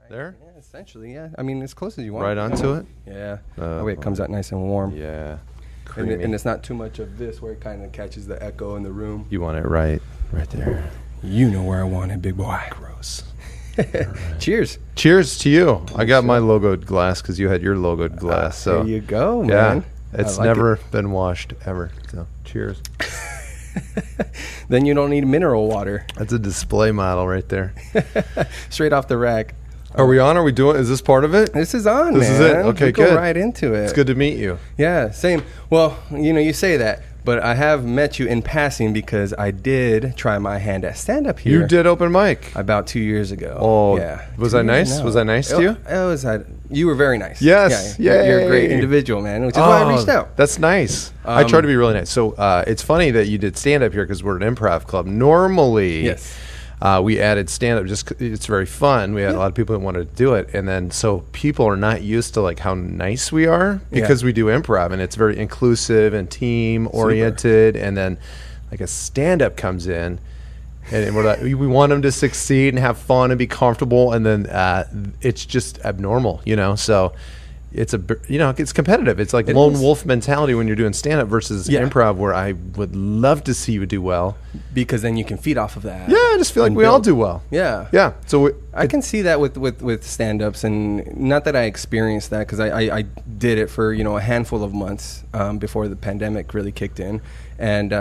There? Yeah, essentially, yeah. I mean, as close as you want. Right onto it? Yeah. That way it comes out nice and warm. Yeah. And it's not too much of this where it kind of catches the echo in the room. You want it right there. You know where I want it, big boy. Gross. Right. Cheers. Cheers to you. I got my logoed glass because you had your logoed glass. So there you go, man. Yeah, it's never been washed ever. So cheers. Then you don't need mineral water. That's a display model right there. Straight off the rack. Are we on? Are we doing? Is this part of it? This is on, This is it? Okay, we good. Go right into it. It's good to meet you. Yeah, same. Well, you say that, but I have met you in passing because I did try my hand at stand-up here. You did open mic about 2 years ago. Oh, yeah. Was I nice? Was I nice to you? You were very nice. Yes. Yeah, you're a great individual, man, which is why I reached out. That's nice. I try to be really nice. So it's funny that you did stand-up here because we're an improv club. Normally, yes. We added stand-up just it's very fun. We had a lot of people that wanted to do it. And then so people are not used to like how nice we are because we do improv and it's very inclusive and team-oriented. Super. And then like a stand-up comes in and we're like, we want them to succeed and have fun and be comfortable. And then it's just abnormal, So it's it's competitive. It's like lone wolf mentality when you're doing stand-up versus improv, where I would love to see you do well because then you can feed off of that. Yeah, I just feel like we all do well. Yeah. So I can see that with stand-ups, and not that I experienced that because I did it for a handful of months before the pandemic really kicked in. And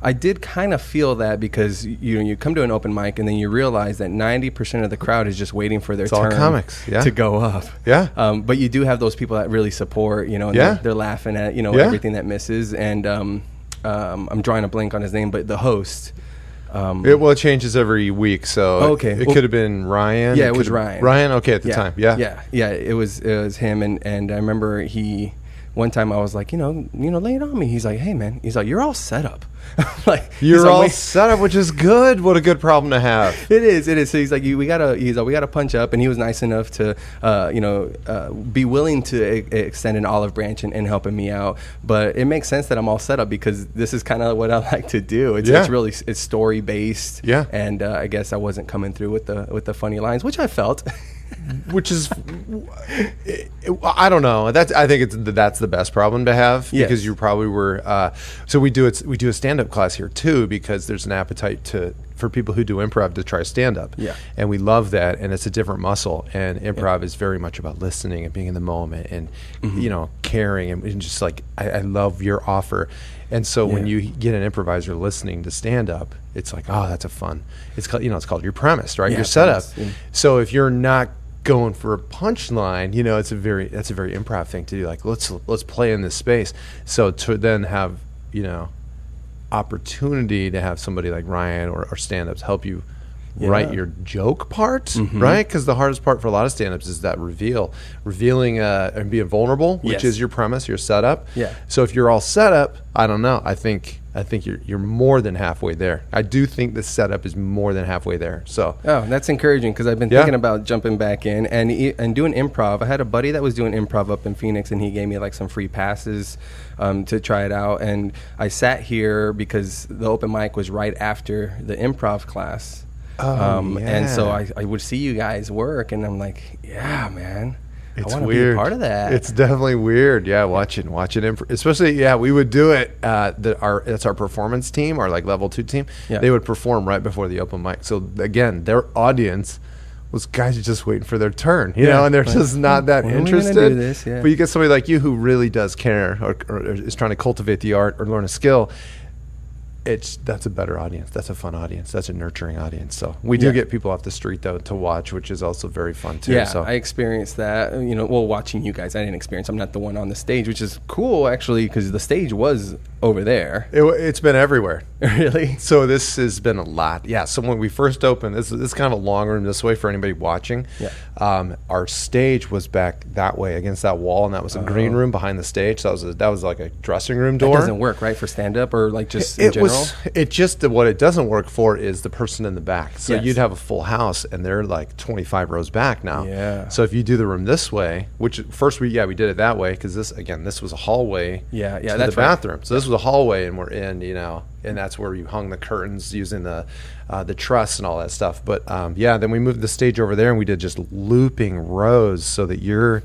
I did kind of feel that because you come to an open mic and then you realize that 90% of the crowd is just waiting for their turn to go up. Yeah. But you do have those people that really support, and they're laughing at everything that misses. And I'm drawing a blank on his name, but the host. It changes every week, so it could have been Ryan. Yeah, it was Ryan. Ryan, okay, at the time. Yeah. It was him, and I remember one time I was like, lay it on me. He's like, hey man, he's like, you're all set up. Like you're all set up, which is good. What a good problem to have. It is. So he's like, we gotta punch up, and he was nice enough to, be willing to extend an olive branch and helping me out. But it makes sense that I'm all set up because this is kind of what I like to do. It's story based. Yeah. And I guess I wasn't coming through with the funny lines, which I felt. Which is, I don't know. I think that's the best problem to have because you probably were. So we do a stand-up class here too because there's an appetite for people who do improv to try stand-up. Yeah, and we love that, and it's a different muscle. And improv is very much about listening and being in the moment and caring and just like I love your offer. And so when you get an improviser listening to stand up, it's like, oh, that's it's called, it's called your premise, right? Your setup. Yeah. So if you're not going for a punchline, that's a very improv thing to do. Like let's play in this space. So to then have, opportunity to have somebody like Ryan or stand-ups help you write your joke part, right? Because the hardest part for a lot of stand-ups is that revealing and being vulnerable, which is your premise, your setup. Yeah. So if you're all set up, I don't know. I think you're more than halfway there. I do think the setup is more than halfway there. So that's encouraging because I've been thinking about jumping back in and doing improv. I had a buddy that was doing improv up in Phoenix, and he gave me like some free passes to try it out. And I sat here because the open mic was right after the improv class. And so I would see you guys work, and I'm like, yeah, man. It's I want to weird. be a part of that. It's definitely weird. Yeah, watching especially we would do it. That's our performance team, our like level 2 team. Yeah. They would perform right before the open mic. So again, their audience was guys are just waiting for their turn, and they're just not that interested. Do this? Yeah. But you get somebody like you who really does care or is trying to cultivate the art or learn a skill. That's a better audience. That's a fun audience. That's a nurturing audience. So we do get people off the street though to watch, which is also very fun too. Yeah, so I experienced that. Watching you guys, I didn't experience. I'm not the one on the stage, which is cool actually because the stage was over there. It's been everywhere. Really? So this has been a lot. Yeah. So when we first opened, this is kind of a long room this way for anybody watching. Yeah. Our stage was back that way against that wall, and that was a green room behind the stage. So that was like a dressing room door. That doesn't work, right, for stand up or like just in general? it just what it doesn't work for is the person in the back. So Yes. you'd have a full house, and they're like 25 rows back now. Yeah. So if you do the room this way, which first we did it that way because this was a hallway. Yeah, to that's the right. bathroom. So this was a hallway, and we're in, and that's where you hung the curtains using the truss and all that stuff. But then we moved the stage over there, and we did just looping rows so that you're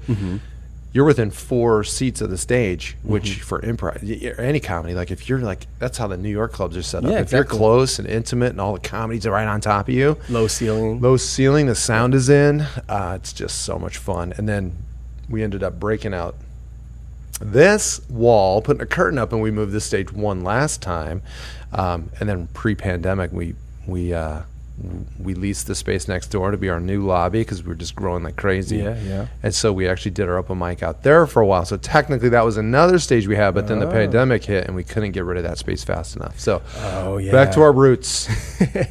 within 4 seats of the stage, which for improv or any comedy, like if you're like, that's how the New York clubs are set up. Yeah, if you're exactly. close and intimate and all the comedies are right on top of you, Low ceiling. the sound is in, it's just so much fun. And then we ended up breaking out this wall, putting a curtain up, and we moved the stage one last time. And then pre-pandemic, we leased the space next door to be our new lobby because we were just growing like crazy. Yeah. And so we actually did our open mic out there for a while. So technically that was another stage we had, but then the pandemic hit and we couldn't get rid of that space fast enough. So back to our roots.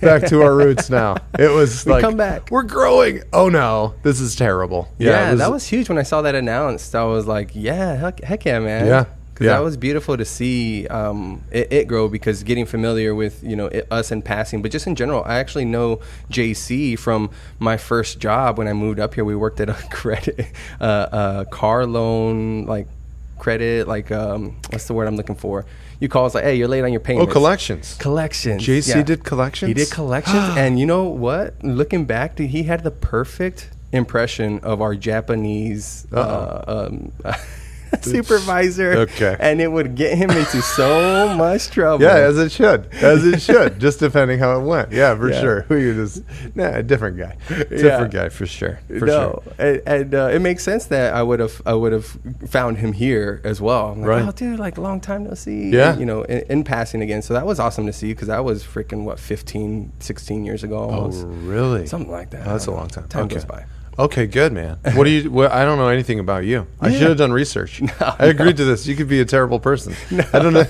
Back to our roots now. It was We like, come back. we're growing. Oh no, this is terrible. Yeah, that was huge when I saw that announced. I was like, yeah, heck yeah, man. Yeah. Because that was beautiful to see it grow, because getting familiar with, us in passing, but just in general, I actually know JC from my first job when I moved up here. We worked at a credit, car loan, like credit, like, what's the word I'm looking for? You call us like, hey, you're late on your payments. Oh, collections. JC did collections? He did collections. And you know what? Looking back, he had the perfect impression of our Japanese supervisor. Okay. And it would get him into so much trouble. Yeah, as it should. Just depending how it went. Yeah, for sure. We were just, a different guy. Different guy for sure. Sure. And it makes sense that I would have found him here as well. I'm like, Right. oh, dude, like long time no see. Yeah. In passing again. So that was awesome to see, because that was freaking, 15, 16 years ago almost. Oh, really? Something like that. Oh, that's a long time. Time Okay. goes by. Okay, good, man. What do you? I don't know anything about you. I should have done research. I agreed to this. You could be a terrible person. I don't know.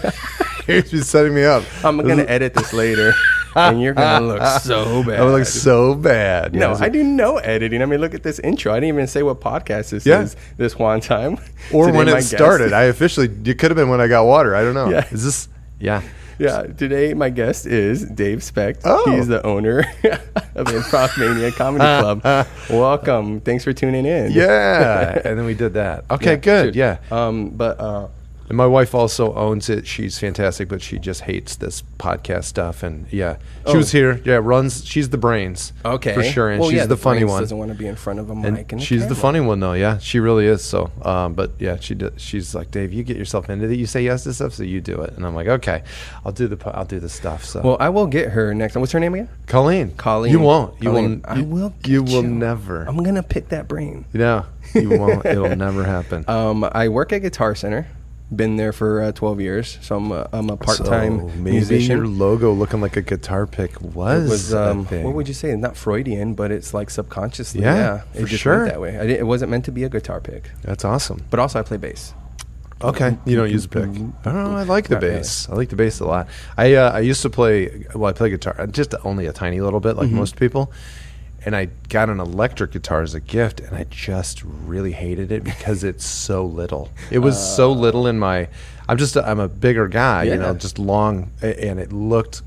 You're just setting me up. I'm going to edit this later, and you're going to look so bad. I would look so bad. No, I do no editing. I mean, look at this intro. I didn't even say what podcast this is this one time. Or Today, when my it started. guest- It could have been when I got water. I don't know. Yeah. Is this? Yeah. Yeah, today my guest is Dave Specht. Oh. He's the owner of improvMANIA Comedy Club. Welcome. Thanks for tuning in. Yeah. And then we did that. Okay, good. dude. Yeah. But And my wife also owns it. She's fantastic, but she just hates this podcast stuff. And she was here. Yeah, she's the brains. okay, For sure. And well, she's yeah, the funny brains one. Doesn't want to be in front of a And mic. And a she's the camera. funny one, though. Yeah, she really is. So, but yeah, she's like, Dave, you get yourself into it. You say yes to stuff, so you do it. And I'm like, okay, I'll do the stuff. So, Well, I will get her next time. What's her name again? Colleen. You won't. You Colleen. will. I will. You get will never. I'm gonna pick that brain. No, you won't. It'll never happen. I work at Guitar Center. Been there for 12 years, so I'm a part-time So maybe musician. your logo looking like a guitar pick was a thing. what would you say? Not Freudian, but it's like subconsciously. Yeah, it for just sure. went that way. It wasn't meant to be a guitar pick, That's awesome. but also I play bass. Okay, you don't use a pick. I don't know. I like the Not really. bass. I like the bass a lot. I used to play. Well, I play guitar, just only a tiny little bit, like most people. And I got an electric guitar as a gift, and I just really hated it because it's so little. It was so little in my. I'm a bigger guy, Yeah. just long, and it looked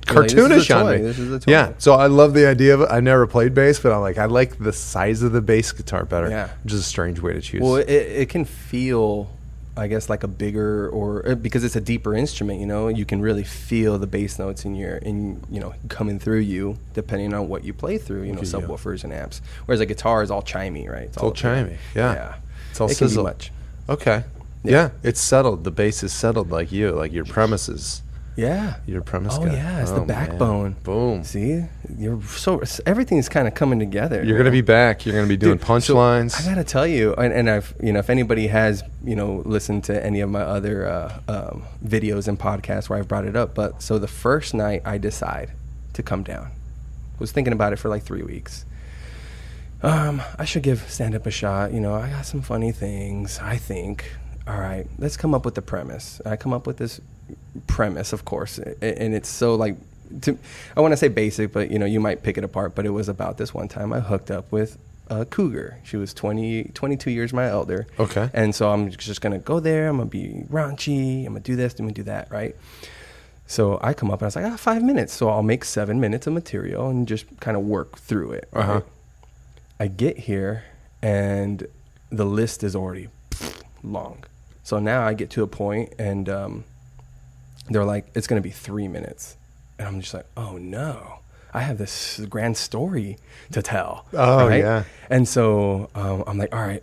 You're like, cartoonish this is a on toy. me. This is a toy. Yeah, so I love the idea of it. I never played bass, but I'm like, I like the size of the bass guitar better. Yeah. Which is a strange way to choose. Well, it can feel, I guess, like a bigger because it's a deeper instrument. You can really feel the bass notes coming through you, depending on what you play through. Subwoofers and amps. Whereas a guitar is all chimey, right? It's all chimey. Yeah. It's all It can be sizzle. much. Okay. Yeah, it's settled. The bass is settled like you, like your premises. Yeah. Your premise Oh guy. yeah, it's the Man. backbone. Boom. See, everything's kind of coming together. You're gonna be back. You're gonna be doing Dude, punchlines. I gotta tell you, and I've if anybody has listened to any of my other videos and podcasts where I've brought it up, but so the first night I decide to come down, was thinking about it for like 3 weeks. I should give stand up a shot. I got some funny things. I think. All right, let's come up with the premise. I come up with this premise, of course, and it's so like, I want to say basic, but you might pick it apart. But it was about this one time I hooked up with a cougar. She was 22 years my elder. Okay. And so I'm just gonna go there. I'm gonna be raunchy. I'm gonna do this. I'm gonna do that. Right. So I come up and I was like, 5 minutes. So I'll make 7 minutes of material and just kind of work through it. Right? I get here and the list is already long. So now I get to a point and they're like, it's going to be 3 minutes. And I'm just like, oh no, I have this grand story to tell. Oh, right? Yeah. And so I'm like, all right,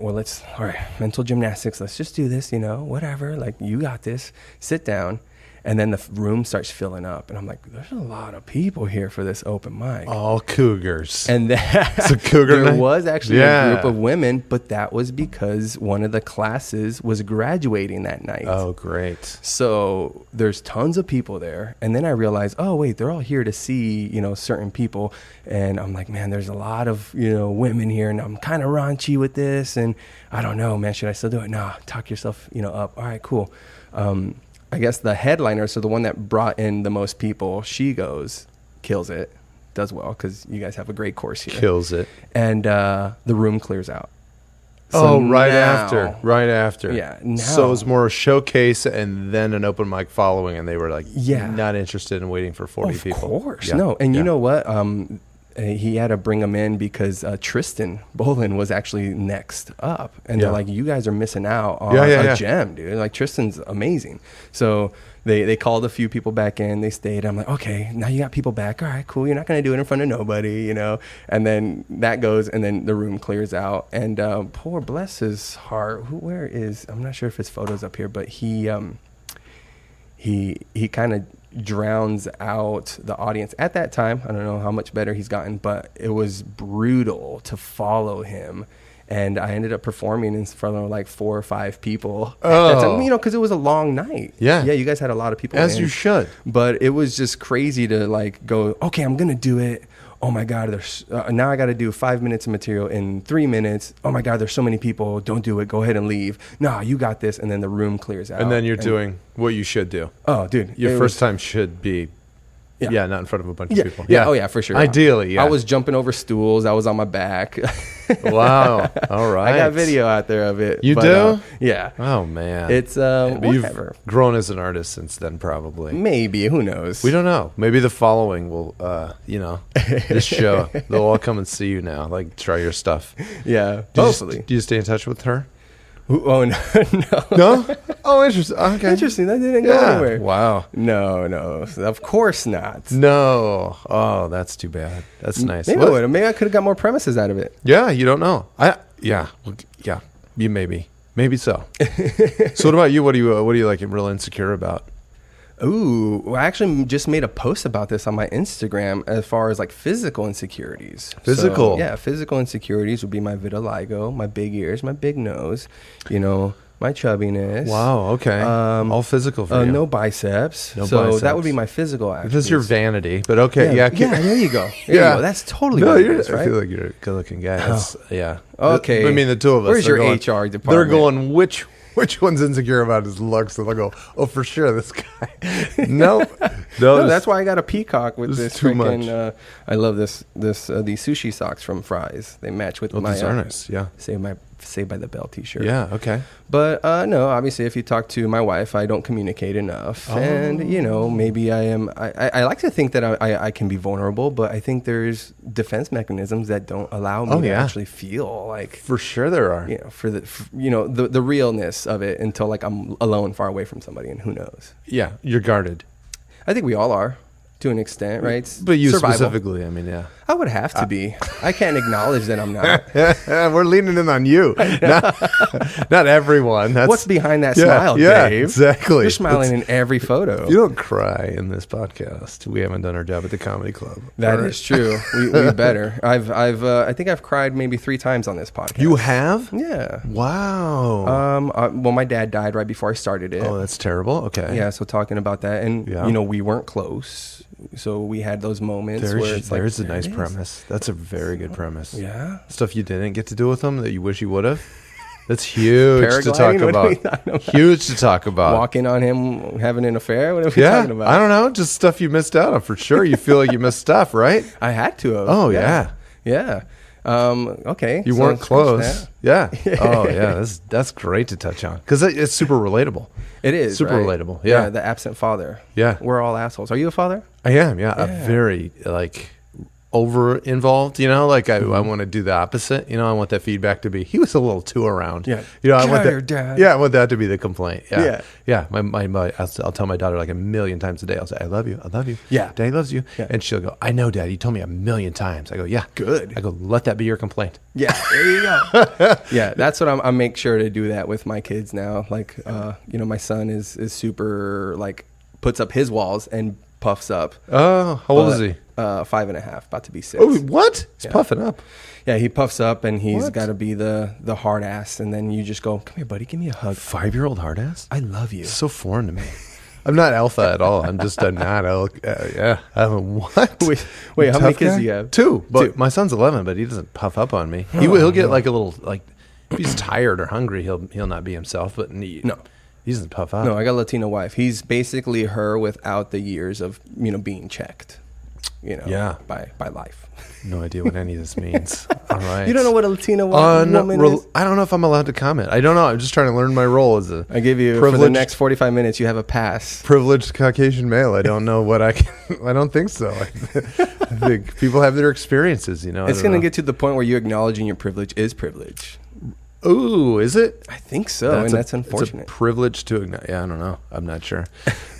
mental gymnastics. Let's just do this, whatever. Like, you got this. Sit down. And then the room starts filling up. And I'm like, there's a lot of people here for this open mic. All cougars. And it's a cougar there night? was actually a group of women, but that was because one of the classes was graduating that night. Oh, great. So there's tons of people there. And then I realized, oh, wait, they're all here to see, certain people. And I'm like, man, there's a lot of, women here. And I'm kind of raunchy with this. And I don't know, man, should I still do it? Nah, talk yourself, up. All right, cool. I guess the headliner, so the one that brought in the most people, she kills it, does well, because you guys have a great course here. Kills it. And the room clears out. So right after. Yeah. Now, so it was more a showcase and then an open mic following, and they were like, not interested in waiting for 40 people. Of course. Yeah. No. And you know what? He had to bring him in because Tristan Bolin was actually next up. And they're like, you guys are missing out on a gem, dude. Like, Tristan's amazing. So they called a few people back in. They stayed. I'm like, okay, now you got people back. All right, cool. You're not going to do it in front of nobody, And then that goes, and then the room clears out. And poor bless his heart. I'm not sure if his photo's up here, but he kind of drowns out the audience at that time. I don't know how much better he's gotten, but it was brutal to follow him. And I ended up performing in front of like 4 or 5 people. Oh. Because it was a long night. Yeah. Yeah, you guys had a lot of people. As you should. But it was just crazy to like go, okay, I'm going to do it. Oh my God, there's now I got to do 5 minutes of material in 3 minutes. Oh my God, there's so many people. Don't do it. Go ahead and leave. Nah, you got this. And then the room clears out. And then you're doing what you should do. Oh, dude. Your first time should be, not in front of a bunch of people. Yeah. Oh, yeah, for sure. Ideally, yeah. I was jumping over stools. I was on my back. Wow. All right. I got video out there of it. You do? Yeah. Oh, man. It's whatever. You've grown as an artist since then, probably. Maybe. Who knows? We don't know. Maybe the following will, this show, they'll all come and see you now, like try your stuff. Yeah. Do you stay in touch with her? Oh, no. No? Oh, interesting. Okay. Interesting. That didn't go anywhere. Wow. No. Of course not. No. Oh, that's too bad. That's nice. Maybe I could have got more premises out of it. Yeah, you don't know. You maybe so. So what about you? What are you like real insecure about? Ooh, well, I actually just made a post about this on my Instagram as far as like physical insecurities. Physical? So, physical insecurities would be my vitiligo, my big ears, my big nose, my chubbiness. Wow, okay. All physical for you. No biceps. No so biceps. That would be my physical attributes. This is your vanity, but okay. Yeah, there you go. There you go. That's totally what it is, right? I feel like you're a good-looking guy. That's, yeah. Okay. I mean, the two of us. Where's your HR department? They're going, which one's insecure about his looks? And they'll go, oh, for sure, this guy. No, that's why I got a peacock with this. Too much. I love these sushi socks from Fry's. They match with my. These are nice. Yeah. Saved by the Bell T-shirt. Yeah. Okay. But no, obviously, if you talk to my wife, I don't communicate enough, and maybe I am. I like to think that I can be vulnerable, but I think there's defense mechanisms that don't allow me to actually feel like. For sure, there are. The realness of it until like I'm alone, far away from somebody, and who knows? Yeah, you're guarded. I think we all are. To an extent, right? But you Survival. Specifically, I mean, yeah. I would have to be. I can't acknowledge that I'm not. We're leaning in on you. Not everyone. What's behind that smile, Dave? Exactly. You're smiling in every photo. You don't cry in this podcast. We haven't done our job at the comedy club. That is true. We better. I think I've cried maybe 3 times on this podcast. You have? Yeah. Wow. Well, my dad died right before I started it. Oh, that's terrible. Okay. Yeah. So talking about that, and we weren't close. So we had those moments where it's there's a nice premise. That's a very good premise. Yeah. Stuff you didn't get to do with them that you wish you would have. That's huge to talk about. Huge to talk about. Walking on him, having an affair? What are we talking about? I don't know. Just stuff you missed out on for sure. You feel like you missed stuff, right? I had to have. Oh, yeah. Yeah. Okay. You weren't close. Yeah. Oh, yeah. That's great to touch on because it's super relatable. It is super relatable. Yeah. The absent father. Yeah. We're all assholes. Are you a father? I am. Yeah. A very over involved, like I want to do the opposite. I want that feedback to be, he was a little too around. Yeah. I want your dad. Yeah. I want that to be the complaint. Yeah. Yeah. Yeah. I'll tell my daughter like 1,000,000 times a day. I'll say, I love you. I love you. Yeah. Daddy loves you. Yeah. And she'll go, I know, Dad. You told me 1,000,000 times. I go, yeah. Good. I go, let that be your complaint. Yeah. There you go. Yeah. That's what I make sure to do that with my kids now. Like, my son is super puts up his walls and puffs up. Oh, how old is he? 5.5, about to be 6. Oh, what? He's puffing up. Yeah, he puffs up and he's got to be the hard ass, and then you just go, come here, buddy, give me a hug. 5-year-old hard ass? I love you. It's so foreign to me. I'm not alpha at all. I'm just a not alpha. Yeah. What? Wait, how many kids do you have? 2. But my son's 11, but he doesn't puff up on me. He'll get like a little, if he's tired or hungry, he'll not be himself. But no. He doesn't puff up. No, I got a Latina wife. He's basically her without the years of, being checked, by life. No idea what any of this means. All right. You don't know what a Latina woman is? I don't know if I'm allowed to comment. I don't know. I'm just trying to learn my role as a I give you, for the next 45 minutes, you have a pass. Privileged Caucasian male. I don't know what I can. I don't think so. I think people have their experiences, It's going to get to the point where you acknowledging your privilege is privilege. Ooh, is it? I think so, that's unfortunate. It's a privilege to acknowledge. Yeah, I don't know. I'm not sure.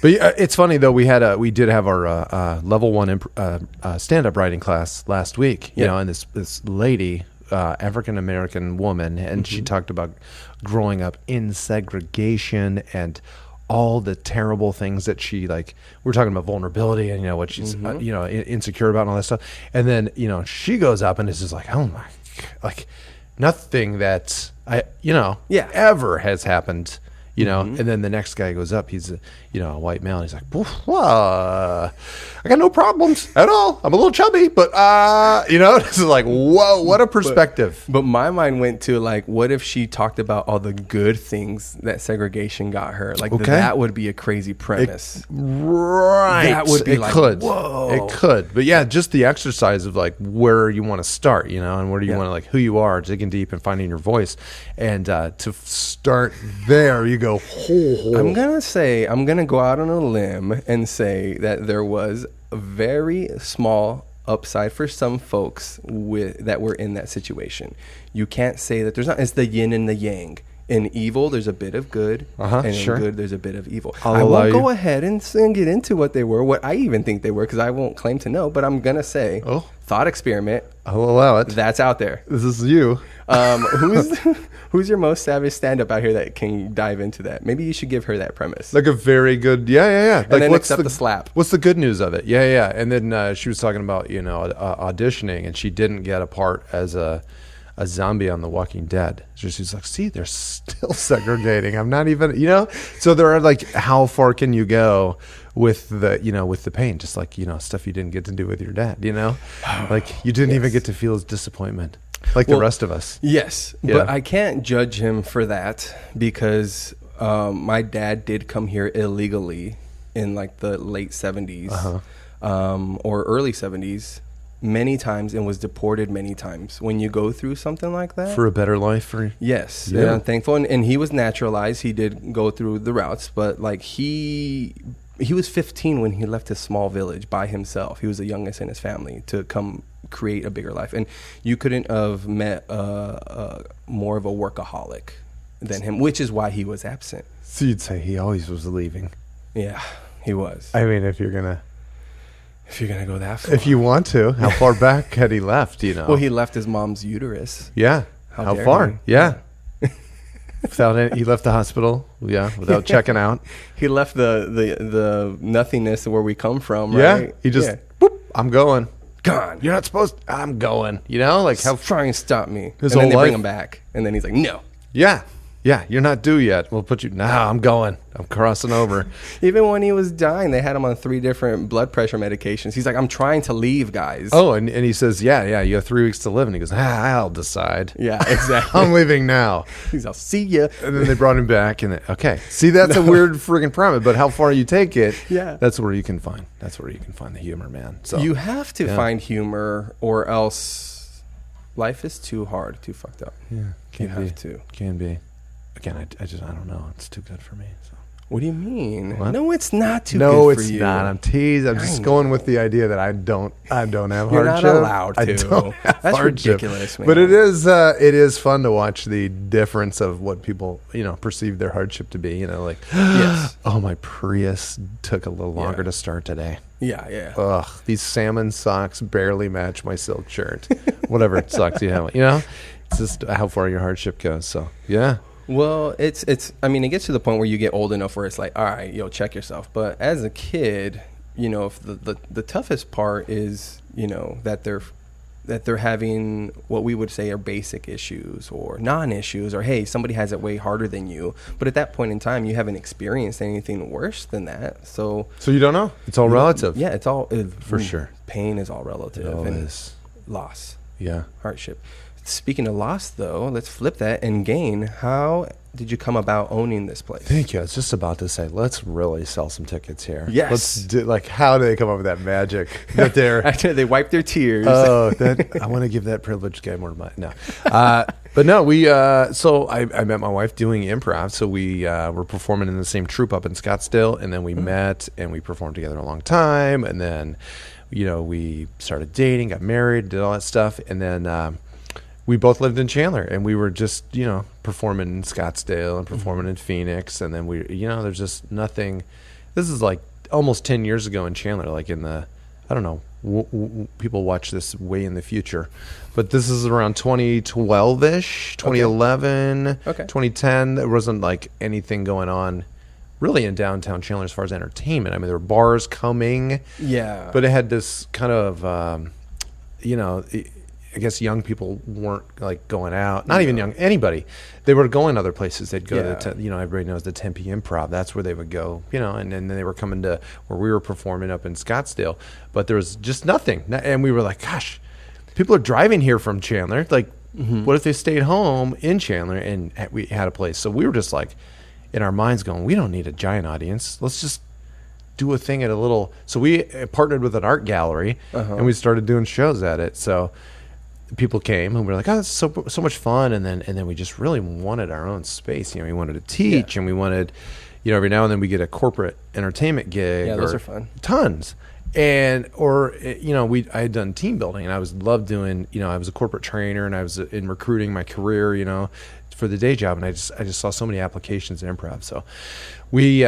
But it's funny though. We did have our level 1 stand-up writing class last week. And this lady, African American woman, and she talked about growing up in segregation and all the terrible things that she we're talking about vulnerability and what she's insecure about and all that stuff. And then she goes up and is just like, oh my, nothing that ever has happened, and then the next guy goes up, he's a white male, and he's like, I got no problems at all. I'm a little chubby, but this is like, whoa, what a perspective. But my mind went to what if she talked about all the good things that segregation got her? That would be a crazy premise. Right. That would be whoa. It could. But yeah, just the exercise of where you want to start, and where do you want to who you are, digging deep and finding your voice. And to start there, you go, I'm going to go out on a limb and say that there was a very small upside for some folks that were in that situation. You can't say that there's not. It's the yin and the yang. In evil, there's a bit of good, and in good, there's a bit of evil. I won't go ahead and get into what they were, what I even think they were, because I won't claim to know, but I'm going to say, thought experiment. I'll allow it. That's out there. This is you. Who's your most savage stand-up out here that can dive into that? Maybe you should give her that premise. A very good, yeah. And then accept the slap. What's the good news of it? Yeah. And then she was talking about, auditioning, and she didn't get a part as a zombie on The Walking Dead. So she's like, see, they're still segregating. I'm not even, So there are how far can you go with the pain? Just stuff you didn't get to do with your dad, you didn't even get to feel his disappointment. The rest of us. Yes. Yeah. But I can't judge him for that because my dad did come here illegally in the late 70s or early 70s many times and was deported many times. When you go through something like that. For a better life? Yes. Yeah. And I'm thankful. And he was naturalized. He did go through the routes, but he was 15 when he left his small village by himself. He was the youngest in his family to come create a bigger life, and you couldn't have met more of a workaholic than him, which is why he was absent. So you'd say he always was leaving? Yeah, he was. I mean, if you're gonna go that far, if you want to, how far back had he left? Well, he left his mom's uterus. Yeah. How far? Yeah. He left the hospital. Yeah, without checking out. He left the nothingness of where we come from. Right? Yeah. He just whoop, I'm going. Gone. You're not supposed to, I'm going. How try and stop me. His and then whole they life. bring him back. And then he's like, no. Yeah. Yeah, you're not due yet. We'll put you. No, I'm going. I'm crossing over. Even when he was dying, they had him on 3 different blood pressure medications. He's like, I'm trying to leave, guys. Oh, and he says, yeah, you have 3 weeks to live. And he goes, I'll decide. Yeah, exactly. I'm leaving now. He's, I'll see ya. And then they brought him back. And okay, see, that's a weird friggin' premise. But how far you take it, that's where you can find. That's where you can find the humor, man. So you have to find humor, or else Life is too hard, too fucked up. Yeah, can be. Again, I don't know. It's too good for me. So. What do you mean? What? No, it's not too no, good for you. No, it's not. I'm teasing. I'm just going with the idea that I don't have You're hardship. You're not allowed to. I don't have That's hardship. ridiculous, man. But it is fun to watch the difference of what people, perceive their hardship to be. Like, yes. Oh, my Prius took a little longer to start today. Yeah. Ugh, these salmon socks barely match my silk shirt. Whatever socks you have, It's just how far your hardship goes. So, yeah. Well, it's. I mean, it gets to the point where you get old enough where it's like, all right, check yourself. But as a kid, if the toughest part is, that they're having what we would say are basic issues or non-issues, or hey, somebody has it way harder than you. But at that point in time, you haven't experienced anything worse than that. So you don't know. It's all relative. Yeah, it's all for sure. Pain is all relative. It all is. Loss. Yeah. Hardship. Speaking of loss, though, let's flip that and gain. How did you come about owning this place? Thank you. I was just about to say, let's really sell some tickets here. Yes. Let's do, how do they come up with that magic that they're after they wipe their tears? Oh, I want to give that privileged guy more money. No, but no, we. So I met my wife doing improv. So we were performing in the same troupe up in Scottsdale, and then we met and we performed together a long time, and then we started dating, got married, did all that stuff, and then. We both lived in Chandler, and we were just, performing in Scottsdale and performing in Phoenix. And then we, there's just nothing. This is like almost 10 years ago in Chandler, like in the, I don't know, people watch this way in the future. But this is around 2012-ish, 2011, okay. 2010. There wasn't like anything going on really in downtown Chandler as far as entertainment. I mean, there were bars coming. Yeah. But it had this kind of, I guess young people weren't like going out. Not even young, anybody. They were going other places. They'd go to everybody knows the Tempe Improv. That's where they would go, and then they were coming to where we were performing up in Scottsdale. But there was just nothing. And we were like, gosh, people are driving here from Chandler. Like, what if they stayed home in Chandler and we had a place? So we were just like, in our minds going, we don't need a giant audience. Let's just do a thing at a little. So we partnered with an art gallery and we started doing shows at it. So people came and we were like, oh, it's so much fun. And then we just really wanted our own space. We wanted to teach and we wanted, every now and then we get a corporate entertainment gig. Yeah, those are fun. Tons. And, I had done team building and I loved doing, I was a corporate trainer and I was in recruiting my career, for the day job. And I just saw so many applications in improv. So we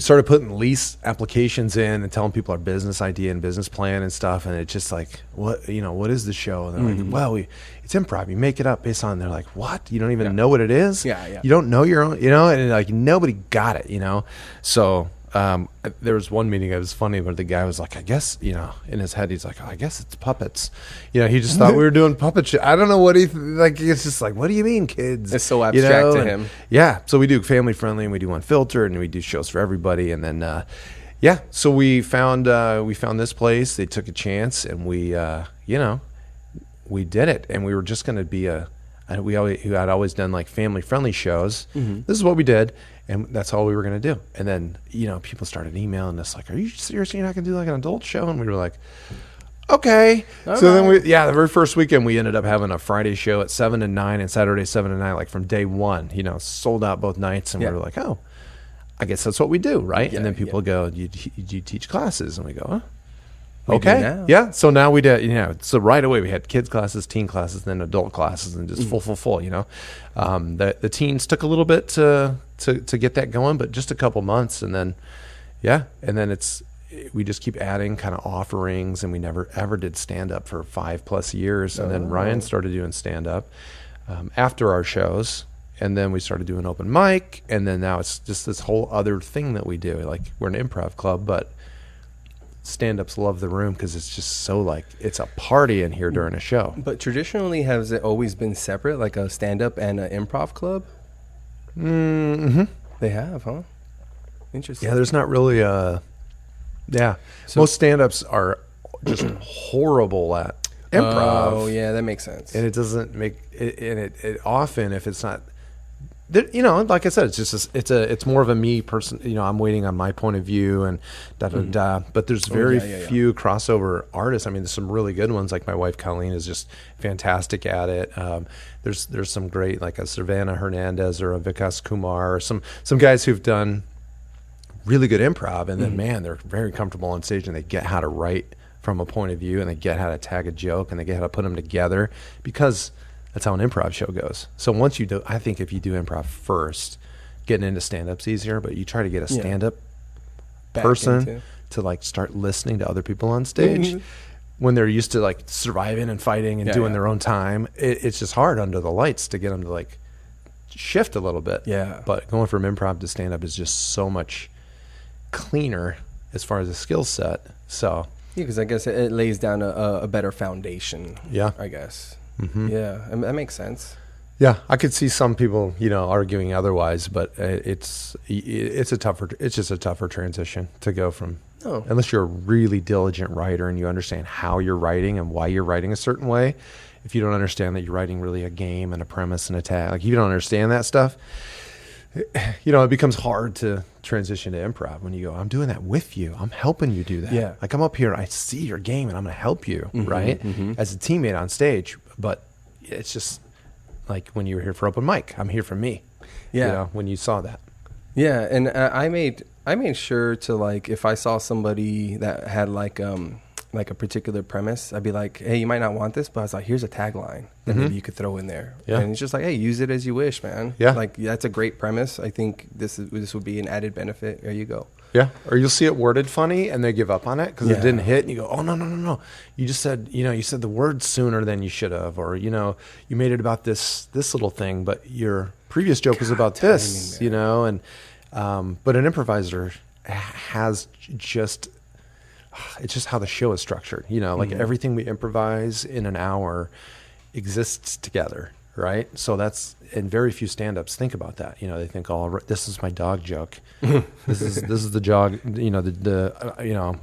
started putting lease applications in and telling people our business idea and business plan and stuff. And it's just like, what is the show? And they're like, well, it's improv. You make it up based on, they're like, what? You don't even know what it is? Yeah. You don't know your own, and like nobody got it, So there was one meeting, it was funny, but the guy was like, I guess, in his head, he's like, oh, I guess it's puppets. He just thought we were doing puppet shit. I don't know what it's just like, what do you mean, kids? It's so abstract to him. Yeah. So we do family friendly and we do Unfiltered and we do shows for everybody. And then, so we found this place. They took a chance and we did it. And we were just going to be we had always done like family friendly shows. This is what we did. And that's all we were going to do. And then, people started emailing us like, are you serious? You're not going to do like an adult show? And we were like, okay. So then the very first weekend we ended up having a Friday show at 7 to 9 and Saturday 7 to 9, like from day one, sold out both nights. And we were like, oh, I guess that's what we do. Right. And then people go, you teach classes? And we go, huh? Okay. Yeah. So now we did, so right away we had kids classes, teen classes, then adult classes, and just full. The teens took a little bit to get that going, but just a couple months. And then, and then we just keep adding kind of offerings, and we never ever did stand up for 5+ years. And then Ryan started doing stand up after our shows. And then we started doing open mic. And then now it's just this whole other thing that we do. Like we're an improv club, but stand-ups love the room because it's just so like it's a party in here during a show. But traditionally, has it always been separate, like a stand-up and an improv club? They have, huh? Interesting. Yeah, there's not really so most stand-ups are just horrible at improv. Oh yeah, that makes sense. And it doesn't make it, and it often, if it's not like I said, it's just it's more of a me person. I'm waiting on my point of view and But there's very few crossover artists. I mean, there's some really good ones. Like my wife Colleen is just fantastic at it. There's some great, like a Savannah Hernandez or a Vikas Kumar, or some guys who've done really good improv, and then man, they're very comfortable on stage, and they get how to write from a point of view, and they get how to tag a joke, and they get how to put them together, because that's how an improv show goes. So once you do, I think if you do improv first, getting into stand-up's easier, but you try to get a stand-up person to like start listening to other people on stage when they're used to like surviving and fighting and doing their own time. It's just hard under the lights to get them to like shift a little bit. Yeah. But going from improv to stand-up is just so much cleaner as far as a skill set. So yeah, because I guess it lays down a better foundation. Yeah, I guess. Yeah, that makes sense. Yeah, I could see some people, arguing otherwise, but it's just a tougher transition to go from. Unless you're a really diligent writer and you understand how you're writing and why you're writing a certain way. If you don't understand that you're writing really a game and a premise and a tag, like you don't understand that stuff, it becomes hard to transition to improv when you go, I'm doing that with you. I'm helping you do that. Yeah. Like I'm up here, I see your game and I'm going to help you, right? As a teammate on stage. But it's just like when you were here for open mic, I'm here for me. Yeah. When you saw that. Yeah. And I made sure to, like, if I saw somebody that had like a particular premise, I'd be like, hey, you might not want this, but I was like, here's a tagline that maybe you could throw in there. Yeah. And it's just like, hey, use it as you wish, man. Yeah. Like, that's a great premise. I think this would be an added benefit. There you go. Yeah. Or you'll see it worded funny and they give up on it because it didn't hit, and you go, oh, no. You just said, you said the word sooner than you should have, or, you made it about this little thing, but your previous joke was about this, and, but an improviser has just, it's just how the show is structured, like everything we improvise in an hour exists together. Right. So that's, and very few stand-ups think about that. They think, oh, this is my dog joke. This is the jog,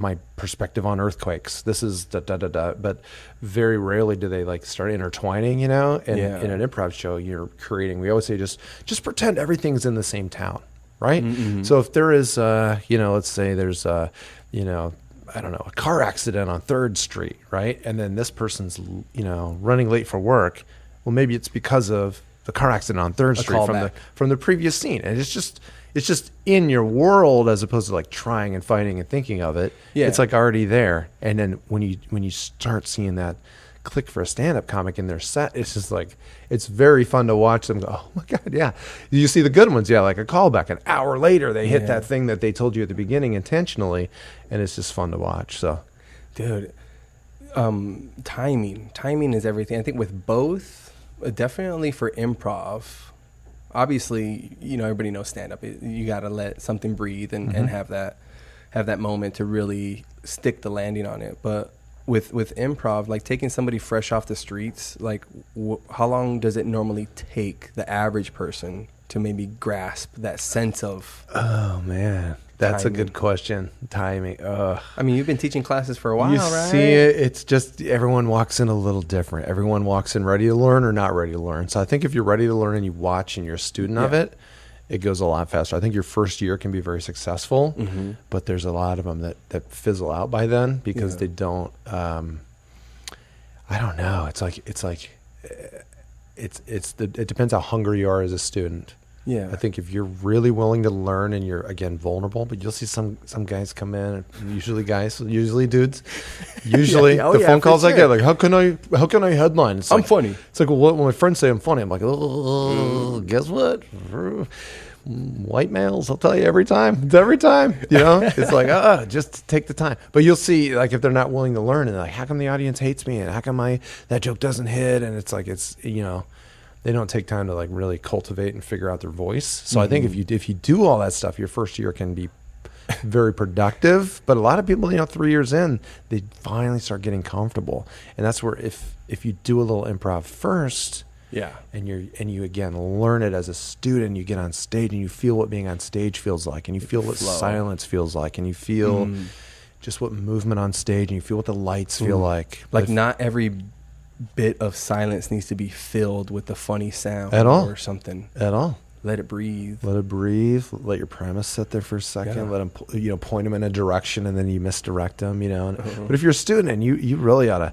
my perspective on earthquakes. This is da. But very rarely do they like start intertwining, and in an improv show you're creating, we always say, just pretend everything's in the same town. Right. So if there is, let's say there's, I don't know, a car accident on 3rd Street. Right. And then this person's, running late for work. Well, maybe it's because of the car accident on 3rd Street from the previous scene, and it's just in your world as opposed to like trying and fighting and thinking of it. Yeah. It's like already there, and then when you start seeing that click for a stand-up comic in their set, it's just like, it's very fun to watch them go, oh my god, yeah. You see the good ones, like a callback. An hour later, they hit that thing that they told you at the beginning intentionally, and it's just fun to watch. So, dude, timing is everything. I think with both. Definitely for improv, obviously, everybody knows stand-up. You got to let something breathe and have that moment to really stick the landing on it. But with improv, like taking somebody fresh off the streets, like how long does it normally take the average person to maybe grasp that sense of? Oh man, that's timing. A good question. Timing. I mean, you've been teaching classes for a while, right? You see it. It's just everyone walks in a little different. Everyone walks in ready to learn or not ready to learn. So I think if you're ready to learn and you watch and you're a student of it, it goes a lot faster. I think your first year can be very successful, but there's a lot of them that fizzle out by then because they don't. I don't know. It depends how hungry you are as a student. Yeah, I think if you're really willing to learn and you're, again, vulnerable, but you'll see some guys come in, usually dudes, the phone calls I get, like, how can I headline? It's I'm like, funny. It's like, well, when my friends say I'm funny, I'm like, oh, guess what? White males, I'll tell you every time. It's every time, It's like, just take the time. But you'll see, like, if they're not willing to learn, and like, how come the audience hates me, and how come that joke doesn't hit, and it's like, they don't take time to like really cultivate and figure out their voice. So I think if you do all that stuff, your first year can be very productive. But a lot of people, 3 years in, they finally start getting comfortable. And that's where if you do a little improv first, and you again learn it as a student, you get on stage and you feel what being on stage feels like, and you feel what silence feels like, and you feel just what movement on stage, and you feel what the lights feel like. Like not every bit of silence needs to be filled with a funny sound at all, or something at all. Let it breathe. Let it breathe. Let your premise sit there for a second. Yeah. Let them, point them in a direction, and then you misdirect them. But if you're a student, and you really ought to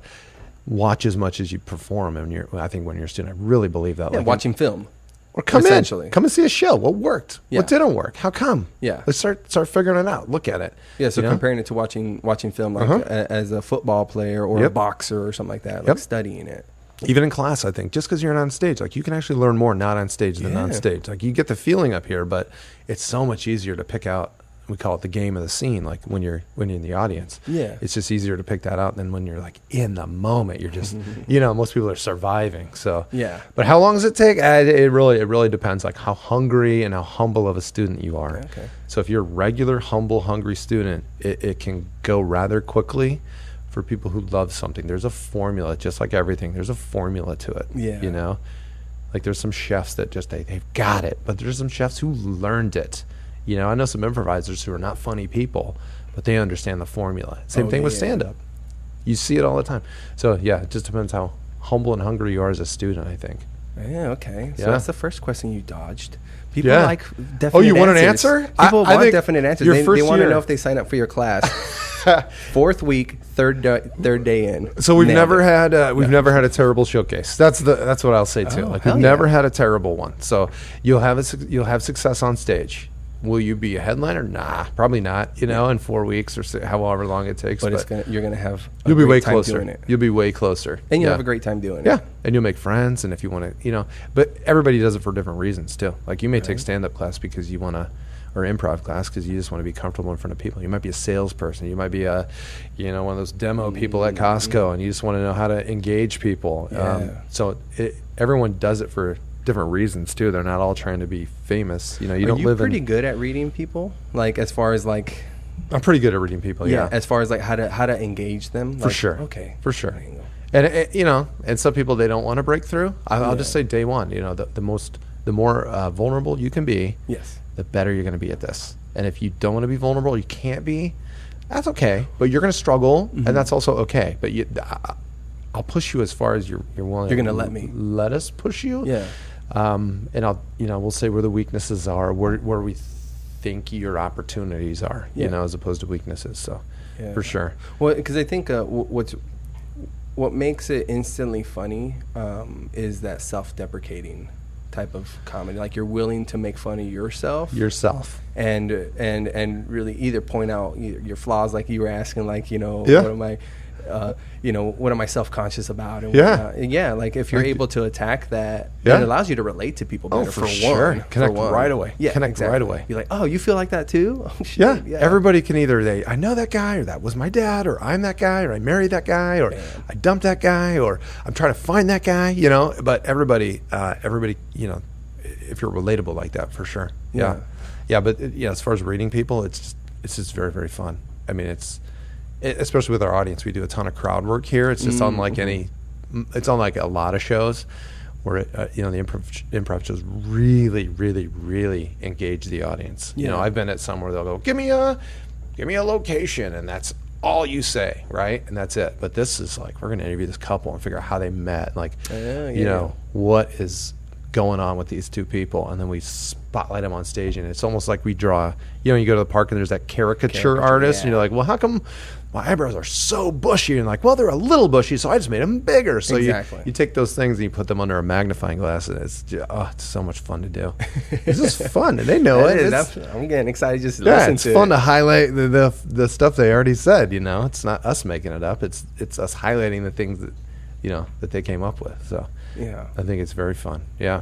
watch as much as you perform. And I think when you're a student, I really believe that. Yeah, watching film. Or come and see a show. What worked? Yeah. What didn't work? How come? Yeah. Let's start figuring it out. Look at it. Yeah. So comparing it to watching film, like as a football player or a boxer or something like that, like studying it. Even in class, I think, just because you're not on stage, like you can actually learn more not on stage than on stage. Like you get the feeling up here, but it's so much easier to pick out. We call it the game of the scene. Like when you're in the audience, it's just easier to pick that out than when you're like in the moment. You're just, most people are surviving. So But how long does it take? It really depends. Like how hungry and how humble of a student you are. Okay. So if you're a regular, humble, hungry student, it can go rather quickly. For people who love something, there's a formula, just like everything. There's a formula to it. Yeah. Like there's some chefs that just they've got it, but there's some chefs who learned it. I know some improvisers who are not funny people, but they understand the formula. Same thing with stand-up. You see it all the time. So it just depends how humble and hungry you are as a student, I think. Yeah. Okay. So that's the first question you dodged. People like definite answers. Oh, you want an answer? People want definite answers. They want to know if they sign up for your class. 4th week, third day in. So we've never had a terrible showcase. That's what I'll say too. We've never had a terrible one. So you'll have success on stage. Will you be a headliner? Nah, probably not. In 4 weeks or however long it takes. But you're gonna have. You'll be way closer. You'll be way closer, and you'll have a great time doing it. Yeah, and you'll make friends. And if you want to, but everybody does it for different reasons too. Like you may take stand-up class because you want to, or improv class because you just want to be comfortable in front of people. You might be a salesperson. You might be one of those demo people at Costco, and you just want to know how to engage people. Yeah. So everyone does it for different reasons too. They're not all trying to be famous. You don't live. Are you pretty good at reading people? Like as far as like. I'm pretty good at reading people. Yeah. As far as like how to engage them. For sure. Okay. For sure. And and some people they don't want to break through. I'll just say day one. The more vulnerable you can be. Yes. The better you're going to be at this. And if you don't want to be vulnerable, you can't be. That's okay. But you're going to struggle, and that's also okay. But I'll push you as far as you're willing. You're going to let me. Let us push you. Yeah. And we'll say where the weaknesses are, where we think your opportunities are, as opposed to weaknesses. So, for sure. Well, because I think what makes it instantly funny is that self-deprecating type of comedy. Like you're willing to make fun of yourself, and really either point out your flaws, like you were asking, like what am I self-conscious about? And like if you're able to attack that, it allows you to relate to people better. For sure. Connect right away. Right away. Be like, oh, you feel like that too? Oh, shit. Yeah. Everybody can either I know that guy, or that was my dad, or I'm that guy, or I married that guy, or I dumped that guy, or I'm trying to find that guy. But everybody, if you're relatable like that, for sure. Yeah. But as far as reading people, it's just very, very fun. I mean, especially with our audience, we do a ton of crowd work here. It's just unlike it's unlike a lot of shows where the improv shows really, really, really engage the audience. I've been at some where they'll go, give me a location, and that's all you say, right? And that's it. But this is like, we're going to interview this couple and figure out how they met, like what is going on with these two people, and then we spotlight them on stage. And it's almost like we draw, you go to the park and there's that caricature artist, and you're like, well, how come my eyebrows are so bushy? And like, well, they're a little bushy, so I just made them bigger. So you take those things and you put them under a magnifying glass, and it's so much fun to do. This is fun, and they know it. I'm getting excited just to listen to it. It's fun to highlight the stuff they already said. It's not us making it up. It's us highlighting the things that that they came up with. So I think it's very fun. Yeah.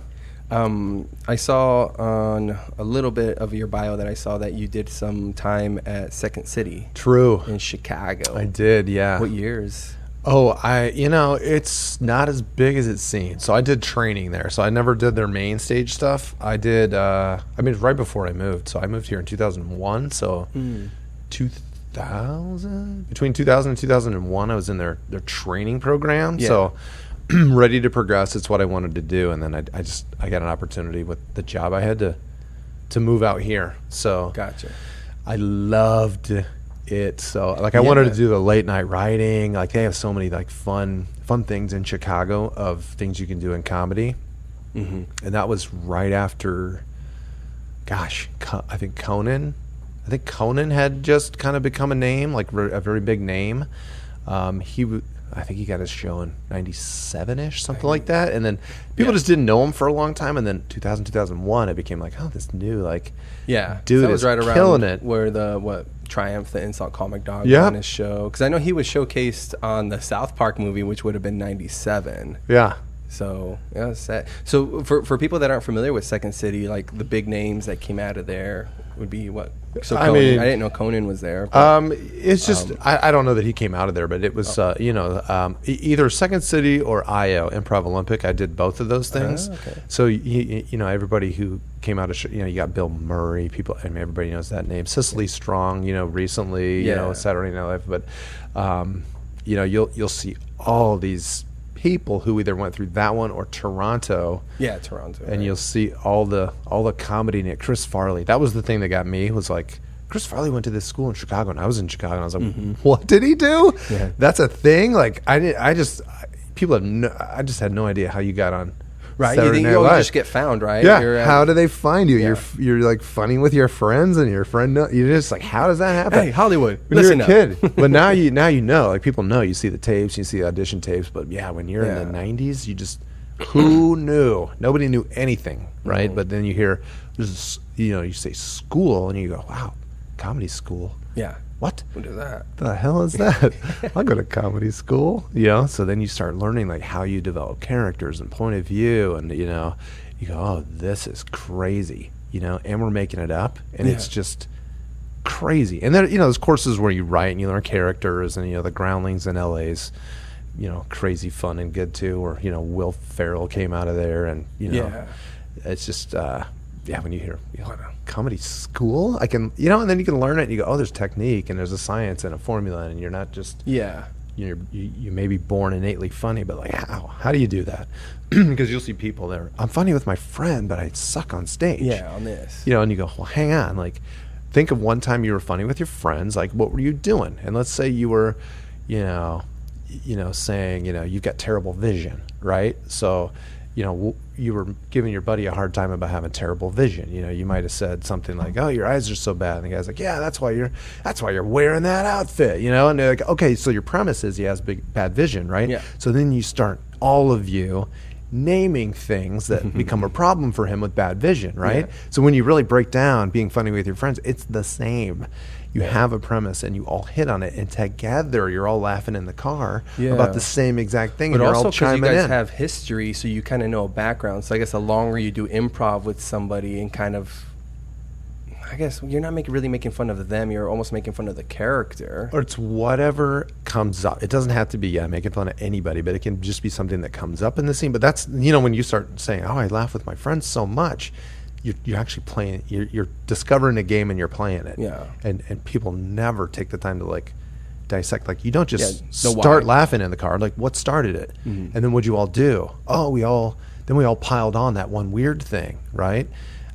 I saw on a little bit of your bio that I saw that you did some time at Second City. True. In Chicago. I did, yeah. What years? Oh, it's not as big as it seems. So I did training there. So I never did their main stage stuff. I did, right before I moved. So I moved here in 2001. So 2000, between 2000 and 2001, I was in their training program. Yeah. So ready to progress. It's what I wanted to do. And then I got an opportunity with the job I had to move out here. So gotcha. I loved it. So I wanted to do the late night writing. Like they have so many fun things in Chicago of things you can do in comedy. Mm-hmm. And that was right after I think Conan. I think Conan had just kind of become a name, like a very big name. I think he got his show in 97-ish, something like that. And then people just didn't know him for a long time. And then 2001, it became like, oh, this new, like, dude that was right around killing it. Where Triumph, the insult comic dog, on his show. Because I know he was showcased on the South Park movie, which would have been 97. Yeah. So, yeah, sad. So for people that aren't familiar with Second City, like the big names that came out of there would be what? So Conan, I didn't know Conan was there. But, it's just I don't know that he came out of there, but it was either Second City or IO, Improv Olympic. I did both of those things. Okay. So everybody who came out of you got Bill Murray, people. I mean, everybody knows that name. Cicely Strong, recently, Saturday Night Live, but you'll see all these people who either went through that one or Toronto. Yeah, Toronto. And you'll see all the comedy in it. Chris Farley. That was the thing that got me, was like, Chris Farley went to this school in Chicago, and I was in Chicago, and I was like, what did he do? Yeah. That's a thing? Like, I just had no idea how you got on. Right, you think you just get found, right? Yeah. How do they find you? Yeah. You're like funny with your friends, and your friend you're just like, how does that happen? Hey, Hollywood, when you're a kid. But now you know, like, people know. You see the tapes, you see the audition tapes. But when you're in the '90s, you just who knew? Nobody knew anything, right? But then you hear you say school, and you go, wow, comedy school. Yeah. What? What is that? The hell is that? I'll go to comedy school. So then you start learning, like, how you develop characters and point of view, and you go, oh, this is crazy, and we're making it up, and it's just crazy. And then there's courses where you write and you learn characters, and the Groundlings in LA's crazy fun and good too, or Will Ferrell came out of there, and it's just when you hear comedy school, I can and then you can learn it, and you go, oh, there's technique, and there's a science and a formula, and you're not just you may be born innately funny, but like, how do you do that? Because you'll see people there, I'm funny with my friend, but I suck on stage on this, and you go, well, hang on, like, think of one time you were funny with your friends, like, what were you doing? And let's say you were saying you've got terrible vision, right? So you were giving your buddy a hard time about having terrible vision. You might have said something like, "Oh, your eyes are so bad," and the guy's like, "Yeah, that's why you're wearing that outfit." And they're like, "Okay, so your premise is he has bad vision, right?" Yeah. So then you start, all of you, naming things that become a problem for him with bad vision, right? Yeah. So when you really break down being funny with your friends, it's the same. You have a premise, and you all hit on it, and together you're all laughing in the car about the same exact thing. But and also you're all chiming because you guys in. have history, so you kind of know a background. So I guess the longer you do improv with somebody, and kind of, I guess you're not really making fun of them. You're almost making fun of the character. Or it's whatever comes up. It doesn't have to be making fun of anybody, but it can just be something that comes up in the scene. But that's when you start saying, "Oh, I laugh with my friends so much." You're actually playing. You're discovering a game, and you're playing it. Yeah. And people never take the time to, like, dissect. Like, you don't just start laughing in the car. Like, what started it? Mm-hmm. And then what'd you all do? Oh, we all piled on that one weird thing, right?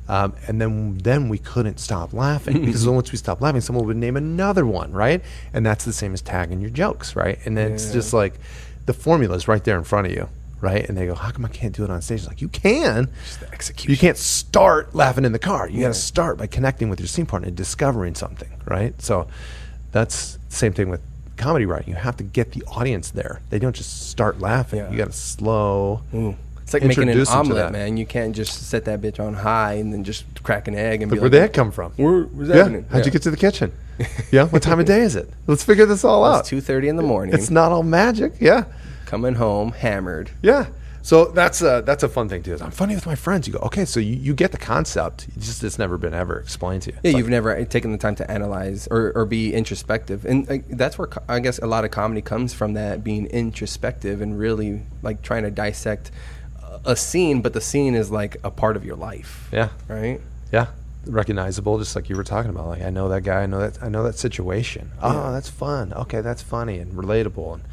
And then we couldn't stop laughing, because once we stopped laughing, someone would name another one, right? And that's the same as tagging your jokes, right? And then it's just like the formula is right there in front of you. Right? And they go, how come I can't do it on stage? It's like, you can. Just the execution. You can't start laughing in the car. You got to start by connecting with your scene partner and discovering something, right? So that's the same thing with comedy writing. You have to get the audience there. They don't just start laughing. You got to slow. It's like making an omelet, man. You can't just set that bitch on high and then just crack an egg and be like, where'd that come from? Where's that happening? How'd you get to the kitchen? What time of day is it? Let's figure this all out. It's 2:30 in the morning. It's not all magic. Coming home hammered. So that's a fun thing too. I'm funny with my friends. You go, okay, so you get the concept. It's never been ever explained to you. Yeah, you've never taken the time to analyze or be introspective, and that's where I guess a lot of comedy comes from. That being introspective and really like trying to dissect a scene, but the scene is like a part of your life. Yeah. Right. Yeah. Recognizable, just like you were talking about. Like, I know that guy. I know that situation. Oh, that's fun. Okay, that's funny and relatable. And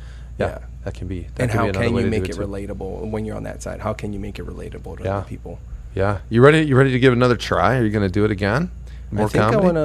that can be. And how can you make it relatable when you're on that side? How can you make it relatable to other people? Yeah. You ready to give it another try? Are you going to do it again? More think comedy?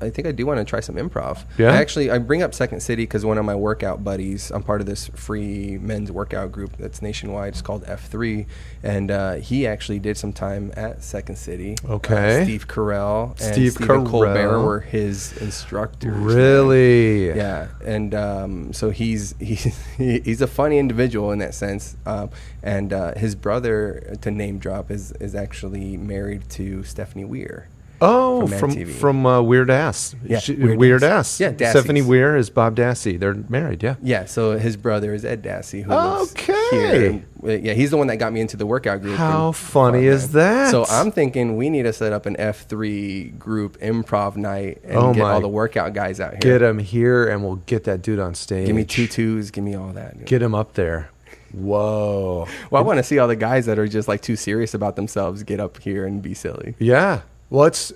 I think I do want to try some improv. Yeah? I bring up Second City because one of my workout buddies, I'm part of this free men's workout group that's nationwide. It's called F3. And he actually did some time at Second City. Okay. Steve Carell and Steve Stephen Carell. Colbert were his instructors. Really? Man. Yeah. And so he's a funny individual in that sense. And his brother, to name drop, is actually married to Stephanie Weir. Oh, from Weird Ass. Yeah, Weird Ass. Yeah, Dassey's. Stephanie Weir is Bob Dassey. They're married, yeah. Yeah, so his brother is Ed Dassey, who lives Okay. here. And, yeah, he's the one that got me into the workout group. How funny is that? So I'm thinking we need to set up an F3 group improv night and get all the workout guys out here. Get him here, and we'll get that dude on stage. Give me tutus, give me all that. Dude. Get him up there. Whoa. Well, I want to see all the guys that are just like too serious about themselves get up here and be silly. Yeah. Well, it's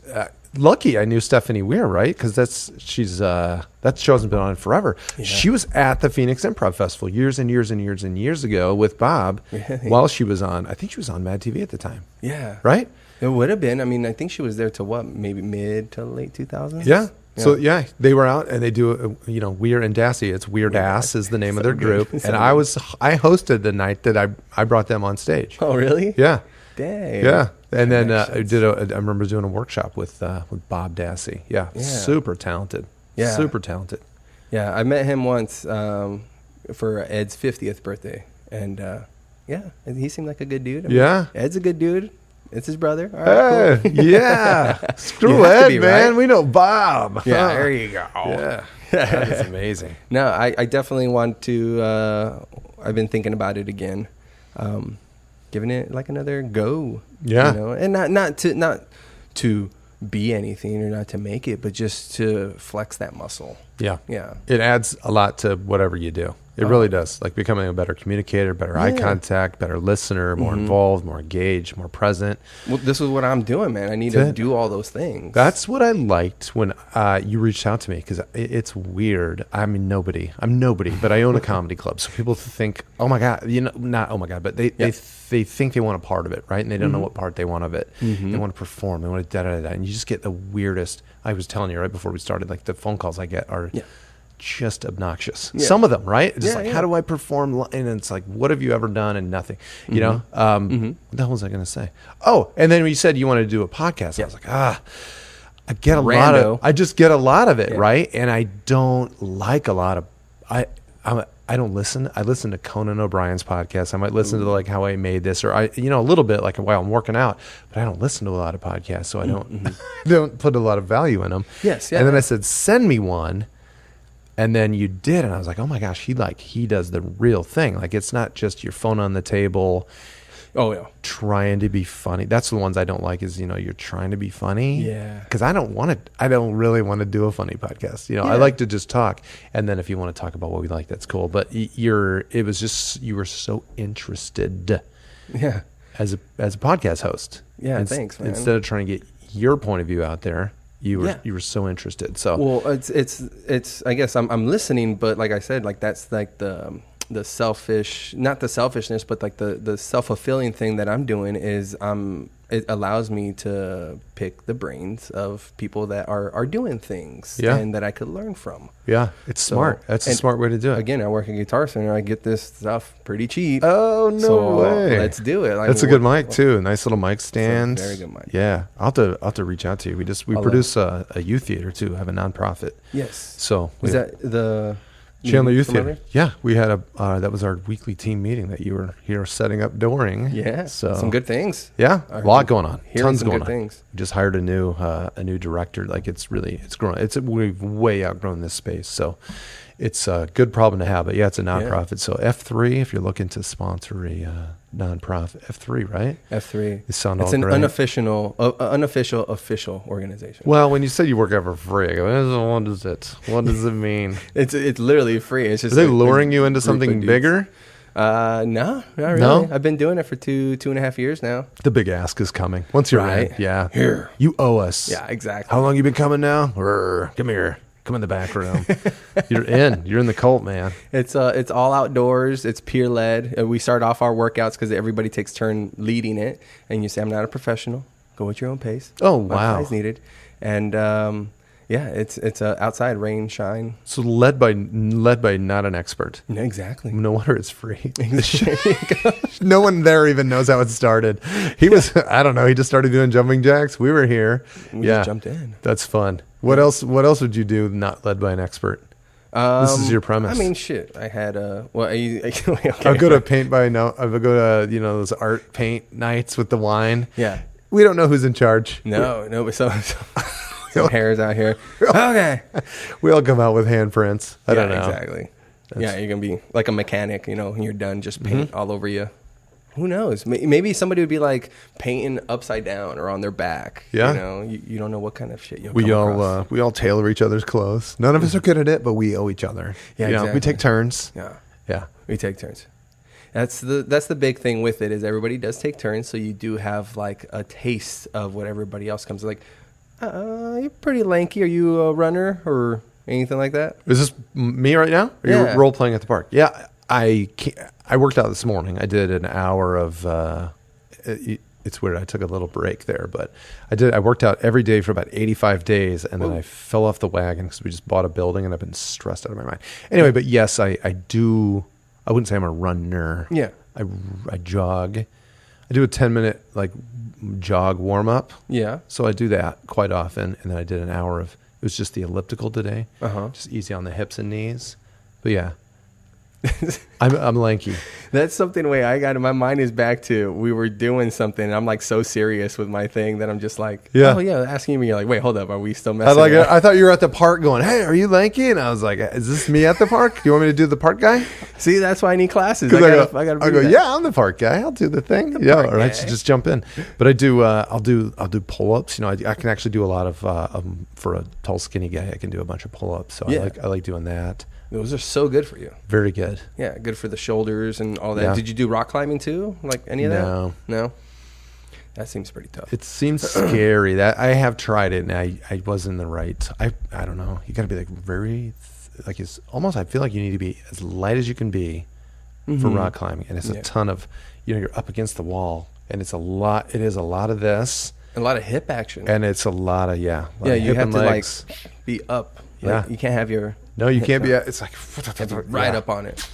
lucky I knew Stephanie Weir, right? Because that show hasn't been on forever. Yeah. She was at the Phoenix Improv Festival years and years and years and years ago with Bob while she was on. I think she was on Mad TV at the time. Yeah. Right? It would have been. I mean, I think she was there to what? Maybe mid to late 2000s? Yeah. So they were out and they do Weir and Dassey. It's Weird Ass is the name of their group, and I hosted the night that I brought them on stage. Oh, really? Yeah. Dang. Yeah. And then I remember doing a workshop with Bob Dassey. Yeah. Super talented. Yeah. Super talented. Yeah. I met him once for Ed's 50th birthday. And he seemed like a good dude. I mean, Ed's a good dude. It's his brother. All right, cool. Yeah. Screw Ed, man. Right? We know Bob. Yeah. There you go. Yeah. That is amazing. No, I definitely want to. I've been thinking about it again. Giving it like another go. Yeah. And not to be anything or not to make it, but just to flex that muscle. Yeah. Yeah. It adds a lot to whatever you do. It really does. Like becoming a better communicator, better eye contact, better listener, more involved, more engaged, more present. Well, this is what I'm doing, man. I need to do all those things. That's what I liked when you reached out to me, because it's weird. I'm nobody, but I own a comedy club. So people think, oh my God, not oh my God, but they think they want a part of it, right? And they don't know what part they want of it. Mm-hmm. They want to perform. They want to da-da-da-da. And you just get the weirdest. I was telling you right before we started, like the phone calls I get are just obnoxious. Yeah. Some of them, right? Just how do I perform? And it's like, what have you ever done? And nothing, you know? What the hell was I going to say? Oh, and then when you said you wanted to do a podcast, I was like, I just get a lot of it, right? And I don't like a lot of, I don't listen. I listen to Conan O'Brien's podcast. I might listen to like How I Made This, or a little bit like while I'm working out, but I don't listen to a lot of podcasts. So I don't, don't put a lot of value in them. Yes. Yeah. And then I said, send me one. And then you did, and I was like, "Oh my gosh, he does the real thing. Like it's not just your phone on the table, trying to be funny." That's the ones I don't like. Is you're trying to be funny, because I don't really want to do a funny podcast. I like to just talk, and then if you want to talk about what we like, that's cool. But you were so interested, as a podcast host. Yeah, thanks, man. Instead of trying to get your point of view out there. You were so interested. So it's I guess I'm listening, but like I said, like that's like the selfish, not the selfishness, but like the self-fulfilling thing that I'm doing is it allows me to pick the brains of people that are doing things and that I could learn from. Yeah, it's smart. That's a smart way to do it. Again, I work at Guitar Center. I get this stuff pretty cheap. Oh, no way. Let's do it. That's a good mic, too. Nice little mic stand. Very good mic. Yeah. I'll have to reach out to you. We produce a youth theater, too. Have a nonprofit. Yes. So is that the... Chandler Youth Theater. Yeah, we had that was our weekly team meeting that you were here setting up during. Yeah, so some good things. Yeah, a lot going on. Tons going on. Things. We just hired a new director. Like it's grown. We've way outgrown this space. So it's a good problem to have. But yeah, it's a nonprofit. Yeah. So F3, if you're looking to sponsor a nonprofit, F3, right? F3. It's an unofficial official organization. Well, when you said you work out for free, I go, what is it? What does it mean? It's literally free. It's just. Are they luring you into something bigger? No, not really. No? I've been doing it for 2.5 years now. The big ask is coming. Once you're in, here, you owe us. Yeah, exactly. How long you been coming now? Come here. Come in the back room. You're in the cult, man. It's all outdoors. It's peer led. We start off our workouts because everybody takes turn leading it, and you say, "I'm not a professional. Go at your own pace." Oh wow, is needed. And yeah, it's outside, rain, shine. So led by not an expert. No, exactly. No wonder it's free. No one there even knows how it started. He was, I don't know. He just started doing jumping jacks. We were here. We just jumped in. That's fun. What else would you do not led by an expert? This is your premise. I mean, shit. I had okay. I'll go to paint by no. I'll go to those art paint nights with the wine. Yeah. We don't know who's in charge. No, but some hairs out here. Okay. We all come out with handprints. I don't know. Exactly. Yeah, you're going to be like a mechanic, when you're done, just paint all over you. Who knows? Maybe somebody would be like painting upside down or on their back. Yeah. You don't know what kind of shit you'll we come all across. We all tailor each other's clothes. None of us are good at it, but we owe each other. Yeah, exactly. We take turns. Yeah. We take turns. That's the big thing with it is everybody does take turns, so you do have like a taste of what everybody else comes like. You're pretty lanky. Are you a runner or anything like that? Is this me right now? Or you're role playing at the park? Yeah, I worked out this morning. I did an hour of. It's weird. I took a little break there, but I worked out every day for about 85 days, and then I fell off the wagon because we just bought a building, and I've been stressed out of my mind. Anyway, but yes, I do. I wouldn't say I'm a runner. Yeah, I jog. I do a 10-minute jog warm up. Yeah. So I do that quite often, and then I did an hour of. It was just the elliptical today. Just easy on the hips and knees. But yeah. I'm lanky. That's something I got in my mind is back to we were doing something and I'm like so serious with my thing that I'm just like, oh yeah, asking me, you're like, wait, hold up, are we still messing up? I thought you were at the park going, hey, are you lanky? And I was like, is this me at the park? Do you want me to do the park guy? See, that's why I need classes. I go, yeah, I'm the park guy. I'll do the thing. Or I should just jump in. But I do. I'll do pull-ups. I can actually do a lot of for a tall, skinny guy. I can do a bunch of pull-ups. So I like doing that. Those are so good for you. Very good. Yeah, good for the shoulders and all that. Yeah. Did you do rock climbing too? Like any of that? No. That seems pretty tough. It seems scary. That I have tried it and I wasn't in the right. I don't know. You got to be like very it's almost. I feel like you need to be as light as you can be for rock climbing, and it's a ton of you're up against the wall, and it's a lot. It is a lot of this. A lot of hip action. And it's a lot of you have to legs. Be up. You can't have your. No, you can't be. It's like right up on it.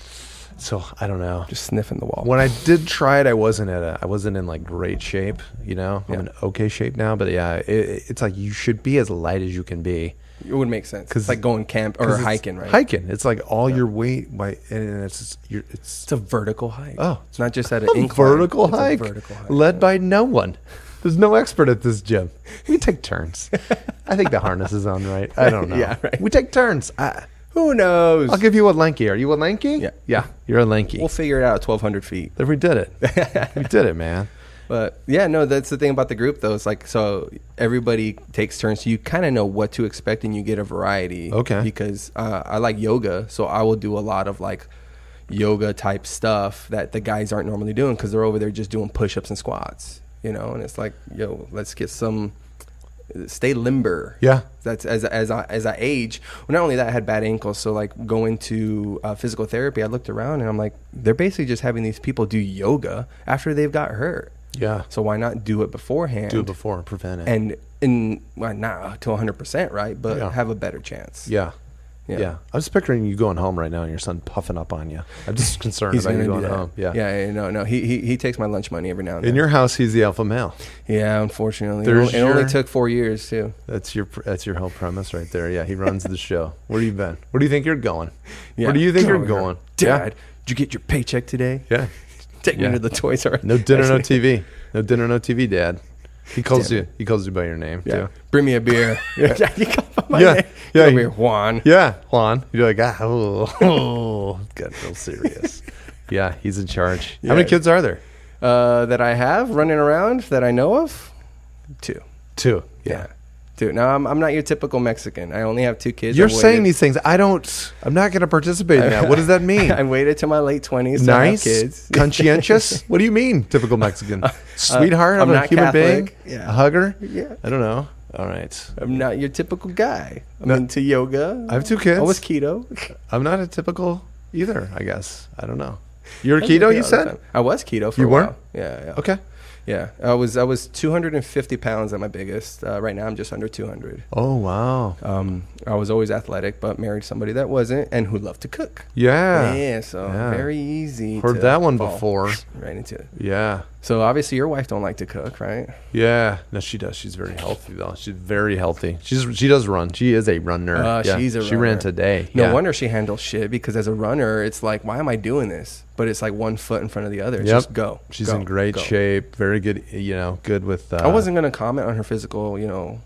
So I don't know. Just sniffing the wall. When I did try it, I wasn't in like great shape. I'm in okay shape now, but it's like you should be as light as you can be. It would make sense. It's like going camp or hiking, right? Hiking. It's like all your weight, and it's a vertical hike. Oh, it's not just at an incline. Vertical hike. Led by no one. There's no expert at this gym. We take turns. I think the harness is on right. I don't know. Yeah, right. We take turns. Who knows? I'll give you a lanky. Are you a lanky? Yeah. Yeah, you're a lanky. We'll figure it out at 1,200 feet. There we did it. We did it, man. But yeah, no, that's the thing about the group though. It's like, so everybody takes turns. So you kind of know what to expect and you get a variety. Okay. Because I like yoga. So I will do a lot of like yoga type stuff that the guys aren't normally doing because they're over there just doing push-ups and squats. And it's like, let's get stay limber. Yeah. That's as I age. Well, not only that, I had bad ankles. So like going to physical therapy, I looked around and I'm like, they're basically just having these people do yoga after they've got hurt. Yeah. So why not do it beforehand? Do it before, prevent it. And not to 100%, right? But have a better chance. Yeah. Yeah. I was picturing you going home right now and your son puffing up on you. I'm just concerned about you going home. Yeah. Yeah. No. He takes my lunch money every now and then. In your house, he's the alpha male. Yeah, unfortunately. It only took 4 years too. That's your whole premise right there. Yeah. He runs the show. Where have you been? Where do you think you're going? Yeah. Where do you think you're going? Dad, did you get your paycheck today? Yeah. Take me to the Toys R Us. No dinner, no TV. No dinner, no TV, Dad. He calls you by your name too. Bring me a beer. You call my name. Yeah. Come here, Juan. Yeah, Juan. You're like, got real serious. Yeah, he's in charge. How many kids are there? That I have running around that I know of? Two. Yeah. Now I'm not your typical Mexican. I only have 2 kids. You're saying these things. I'm not going to participate in that. What does that mean? I waited till my late 20s to have kids. Conscientious? What do you mean, typical Mexican? Sweetheart? I'm a human Catholic. being? A hugger? Yeah. I don't know. All right. I'm not your typical guy. I'm into yoga. I have 2 kids. I was keto. I'm not a typical either, I guess. I don't know. You're keto, you said? I was keto for a while. Yeah. Okay. Yeah, I was 250 pounds at my biggest. Right now, I'm just under 200. Oh, wow. I was always athletic, but married somebody that wasn't and who loved to cook. Yeah. Yeah, so very easy. Heard that one before. Right into it. Yeah. So obviously your wife don't like to cook, right? Yeah. No, she does. She's very healthy, though. She's very healthy. She does run. She is a runner. She's a runner. She ran today. No wonder she handles shit, because as a runner, it's like, why am I doing this? But it's like one foot in front of the other. It's just go. She's in great shape. Very good, good with... I wasn't going to comment on her physical,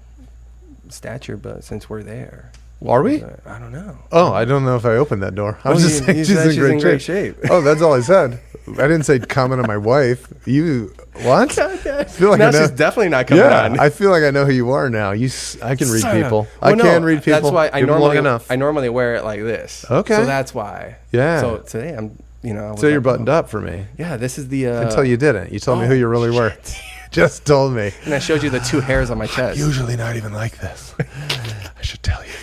stature, but since we're there... Are we? I don't know. Oh, I don't know if I opened that door. I was just saying she's in great shape. Oh, that's all I said. I didn't say comment on my wife. You what? I feel like she's definitely not coming on. I feel like I know who you are now. I can read people. I can read people. That's why I normally wear it like this. Okay. So that's why. Yeah. So today I'm, So you're buttoned up for me. Yeah, this is the. Until you didn't. You told me who you really were. Just told me. And I showed you the 2 hairs on my chest. Usually not even like this. I should tell you that.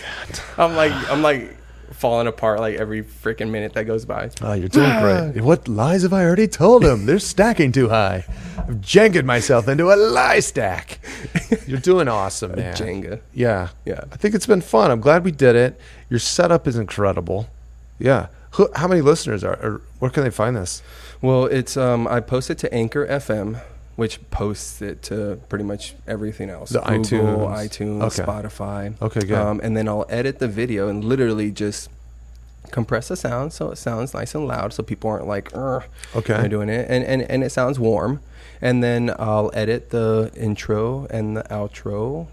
I'm like falling apart like every freaking minute that goes by. Oh, you're doing great. What lies have I already told him? They're stacking too high. I've Jenga'd myself into a lie stack. You're doing awesome, man. Jenga. Yeah. I think it's been fun. I'm glad we did it. Your setup is incredible. Yeah. How many listeners or where can they find this? Well, it's I posted to Anchor FM, which posts it to pretty much everything else. The Google, iTunes, okay. Spotify. Okay, good. And then I'll edit the video and literally just compress the sound so it sounds nice and loud, so people aren't like, okay, they're doing it, and it sounds warm. And then I'll edit the intro and the outro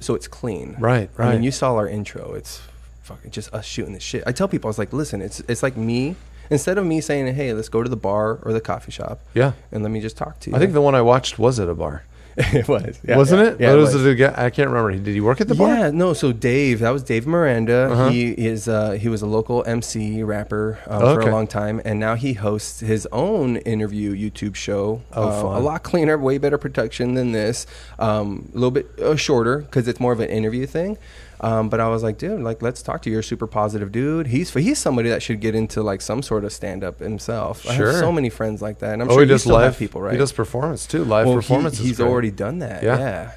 so it's clean. Right. I mean, you saw our intro. It's fucking just us shooting the shit. I tell people, I was like, listen, it's like me. Instead of me saying, hey, let's go to the bar or the coffee shop. Yeah. And let me just talk to you. I think the one I watched was at a bar. It was. Yeah, Wasn't it? Yeah, what was it again? I can't remember. Did he work at the bar? Yeah, no. So that was Dave Miranda. He was a local MC rapper for a long time. And now he hosts his own interview YouTube show. A lot cleaner, way better production than this. A little bit shorter because it's more of an interview thing. But I was like, dude, like, let's talk to you. You're a super positive dude. He's somebody that should get into like some sort of stand up himself. Sure. I have so many friends like that, and I'm sure he still have people, right? He does performance too. Live performance. He's already done that.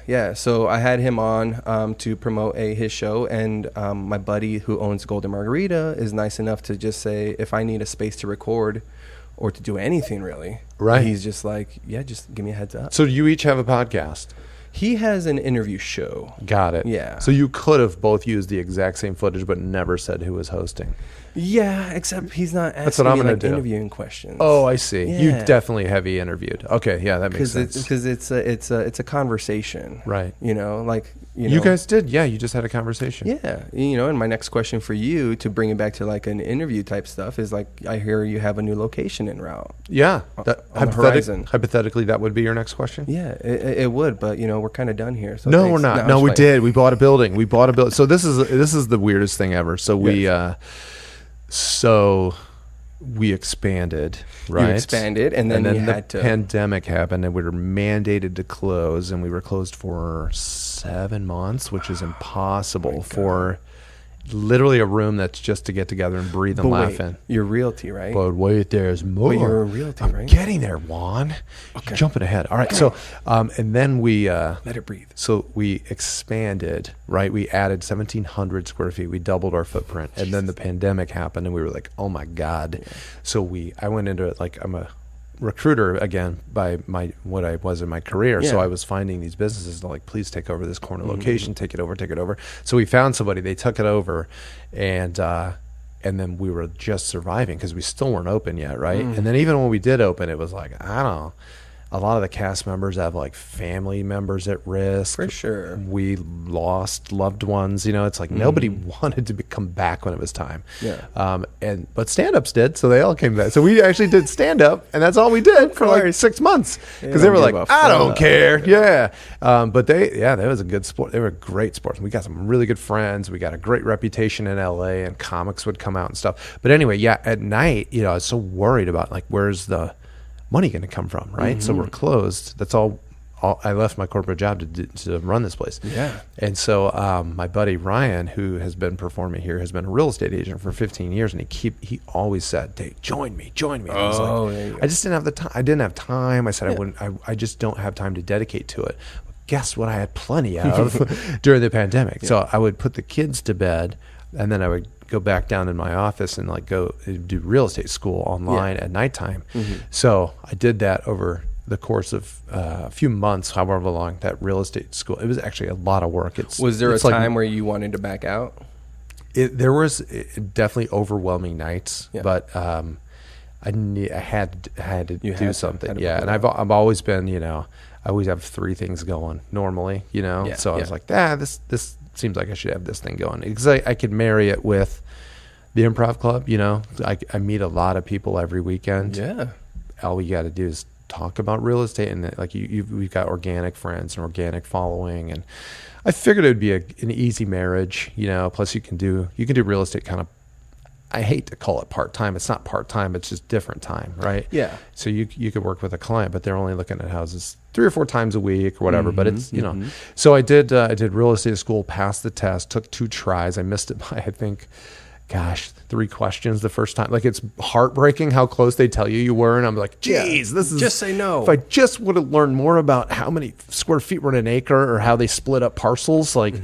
Yeah. So I had him on to promote his show, and my buddy who owns Golden Margarita is nice enough to just say, if I need a space to record or to do anything really, right? He's just like, yeah, just give me a heads up. So you each have a podcast. He has an interview show. Got it. Yeah. So you could have both used the exact same footage, but never said who was hosting. Yeah, except he's not asking me like interviewing questions. Oh, I see. Yeah. You definitely heavy interviewed. Okay, yeah, that makes sense. Because it's a conversation, right? You guys did. Yeah, you just had a conversation. Yeah, and my next question for you, to bring it back to like an interview type stuff, is like, I hear you have a new location en route. Yeah, on the horizon. Hypothetically, that would be your next question. Yeah, it would, but we're kind of done here. So no, we're not. No, we did. We bought a building. So this is the weirdest thing ever. So we expanded, right? You expanded, and then the pandemic happened, and we were mandated to close, and we were closed for 7 months, which is impossible for literally a room that's just to get together and breathe and laugh in. You're realty, right? But wait, there's more. But you're a realty, right? I'm getting there, Juan. Okay. You're jumping ahead. All right. So, and then we let it breathe. So we expanded, right? We added 1,700 square feet. We doubled our footprint, and then the pandemic happened, and we were like, oh my God. Yeah. So I went into it like, I'm a recruiter again by what I was in my career. So I was finding these businesses like, please take over this corner location, take it over. So we found somebody, they took it over, and then we were just surviving because we still weren't open yet, right? And then even when we did open, it was like, I don't know, a lot of the cast members have like family members at risk. For sure. We lost loved ones. It's like nobody wanted to come back when it was time. Yeah. But stand-ups did, so they all came back. So we actually did stand-up, and that's all we did for like 6 months because they were like, I don't care. Yeah. But that was a good sport. They were great sports. We got some really good friends. We got a great reputation in LA, and comics would come out and stuff. But anyway, at night, I was so worried about like, where's the money going to come from, right? So we're closed. That's all I left my corporate job to run this place. Yeah. And so my buddy Ryan, who has been performing here, has been a real estate agent for 15 years, and he always said, "Dave, join me." And I was like, I just didn't have the time. I didn't have time. I said I wouldn't. I just don't have time to dedicate to it. Guess what? I had plenty of during the pandemic. Yeah. So I would put the kids to bed, and then I would go back down in my office and like go do real estate school online at nighttime. So I did that over the course of a few months, however long that real estate school. It was actually a lot of work. Was there a time where you wanted to back out? There was definitely overwhelming nights, but I had to do something. And I've always been, I always have 3 things going normally, So I was like, this seems like I should have this thing going, because I could marry it with the improv club. I meet a lot of people every weekend. Yeah. All we got to do is talk about real estate, and like we've got organic friends and organic following, and I figured it would be an easy marriage, plus you can do real estate kind of, I hate to call it part-time. It's not part-time, it's just different time, right? Yeah. So you could work with a client, but they're only looking at houses 3 or 4 times a week or whatever, but it's, So I did real estate school, passed the test, took 2 tries. I missed it by, I think, 3 questions the first time. Like, it's heartbreaking how close they tell you were. And I'm like, geez, this is... Just say no. If I just would have learned more about how many square feet were in an acre or how they split up parcels, like...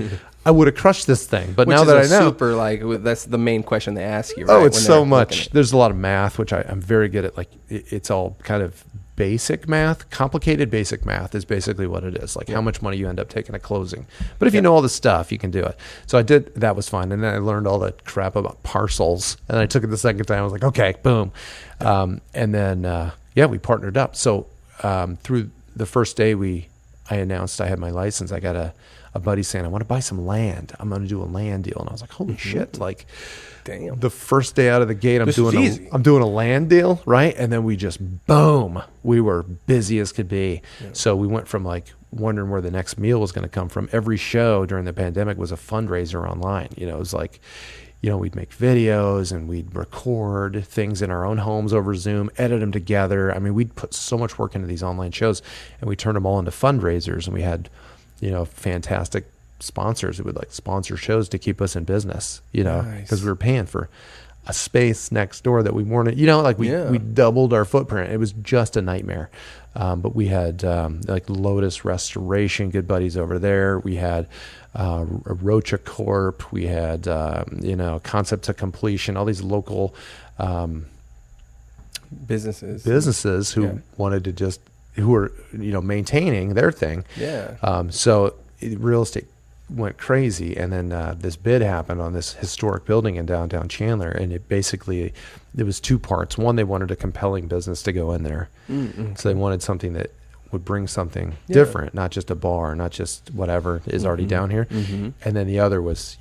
I would have crushed this thing, but now that I know, super, like, that's the main question they ask you. Right? Oh, it's so much. There's a lot of math, which I'm very good at. Like, it's all kind of basic math. Complicated basic math is basically what it is. Like how much money you end up taking at closing. But if you know all the stuff, you can do it. So I did. That was fun, and then I learned all that crap about parcels. And I took it the second time. I was like, okay, boom. And then we partnered up. So through the first day I announced I had my license. I got a buddy saying, I want to buy some land. I'm going to do a land deal. And I was like, holy shit. Like, damn. The first day out of the gate, I'm doing a land deal, right? And then we just, boom, we were busy as could be. Yeah. So we went from like wondering where the next meal was going to come from. Every show during the pandemic was a fundraiser online. It was like, we'd make videos and we'd record things in our own homes over Zoom, edit them together. I mean, we'd put so much work into these online shows, and we turned them all into fundraisers, and we had fantastic sponsors who would like sponsor shows to keep us in business, because we were paying for a space next door that we weren't, we doubled our footprint. It was just a nightmare. But we had like Lotus Restoration, good buddies over there. We had Rocha Corp. We had, Concept to Completion, all these local businesses who wanted to just, who were, maintaining their thing. Yeah. So real estate went crazy. And then this bid happened on this historic building in downtown Chandler. And it was 2 parts. One, they wanted a compelling business to go in there. Mm-hmm. So they wanted something that would bring something different, not just a bar, not just whatever is already down here. Mm-hmm. And then the other was,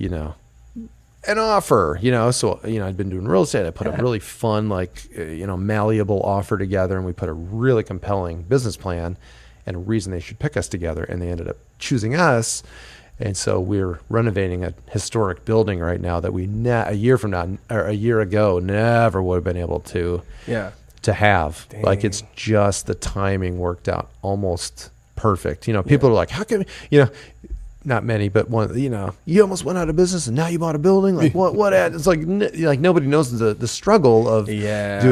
an offer, so, I'd been doing real estate. I put a really fun, malleable offer together, and we put a really compelling business plan and a reason they should pick us together. And they ended up choosing us. And so we're renovating a historic building right now that we a year ago never would have been able to have. Dang. Like, it's just the timing worked out almost perfect. People are like, how come, not many, but one, you almost went out of business and now you bought a building. Like what? It's like nobody knows the struggle of, dude,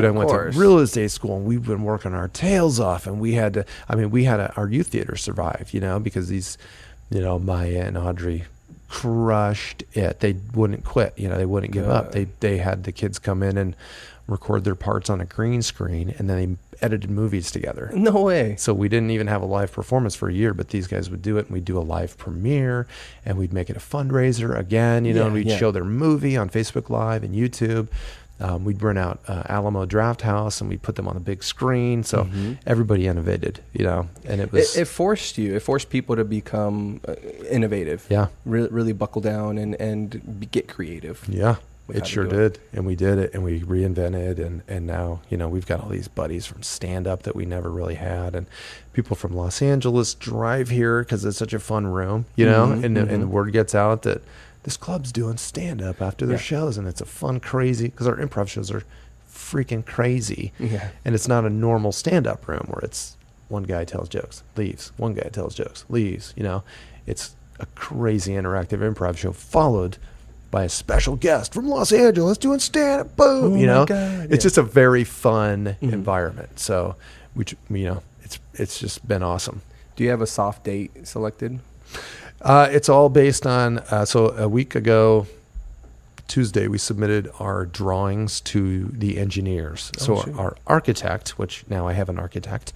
I went to real estate school and we've been working our tails off, and we had our youth theater survive, because these, Maya and Audrey crushed it. They wouldn't quit, they wouldn't give up. They had the kids come in and record their parts on a green screen, and then they edited movies together. No way. So we didn't even have a live performance for a year, but these guys would do it, and we'd do a live premiere, and we'd make it a fundraiser again, and we'd show their movie on Facebook Live and YouTube. We'd rent out Alamo Draft House, and we'd put them on the big screen. So everybody innovated, and it was... It forced people to become innovative. Yeah. Really buckle down and get creative. Yeah. It sure did. And we did it, and we reinvented, and now, we've got all these buddies from stand-up that we never really had, and people from Los Angeles drive here because it's such a fun room, and the word gets out that this club's doing stand-up after their shows, and it's a fun, crazy, because our improv shows are freaking crazy, and it's not a normal stand-up room where it's one guy tells jokes, leaves. One guy tells jokes, leaves. It's a crazy interactive improv show followed by a special guest from Los Angeles doing stand-up. Boom! My God, it's just a very fun environment. So, it's just been awesome. Do you have a soft date selected? It's all based on. So a week ago, Tuesday, we submitted our drawings to the engineers. Our architect, which now I have an architect,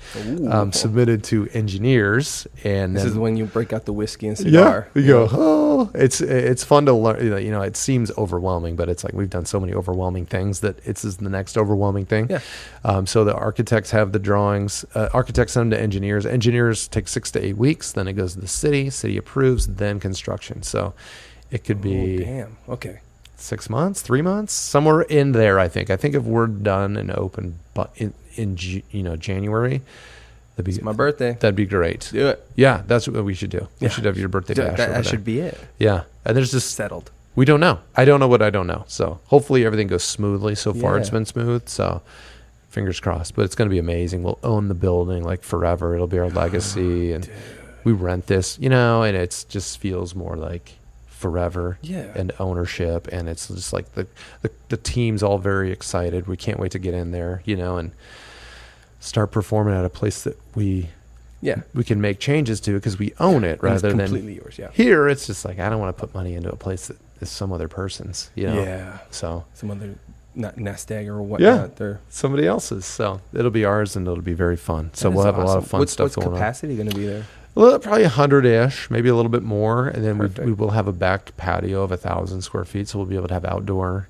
submitted to engineers, and this is when you break out the whiskey and cigar. Yeah, you go. Oh, it's fun to learn. It seems overwhelming, but it's like we've done so many overwhelming things that it's the next overwhelming thing. Yeah. So the architects have the drawings. Architects send them to engineers. Engineers take 6 to 8 weeks. Then it goes to the city. City approves. Then construction. So it could be. Oh, damn. Okay. 6 months, 3 months, somewhere in there. I think if we're done and open, but in January, It's my birthday. That'd be great. Do it. Yeah, that's what we should do. We should have your birthday bash. That should be it. Yeah, and there's just Settled. We don't know. I don't know what I don't know. So hopefully everything goes smoothly. So far it's been smooth. So fingers crossed. But it's going to be amazing. We'll own the building like forever. It'll be our legacy, and we rent this, and it just feels more like forever and ownership, and it's just like the team's all very excited. We can't wait to get in there, and start performing at a place that we can make changes to because we own it rather than completely yours. Here it's just like I don't want to put money into a place that is some other person's, so some other nest egg or whatnot. They're somebody else's, so it'll be ours and it'll be very fun. So we'll have a lot of fun stuff going on. What's capacity going to be there? Well, probably 100-ish, maybe a little bit more, and then we will have a back patio of 1,000 square feet, so we'll be able to have outdoor,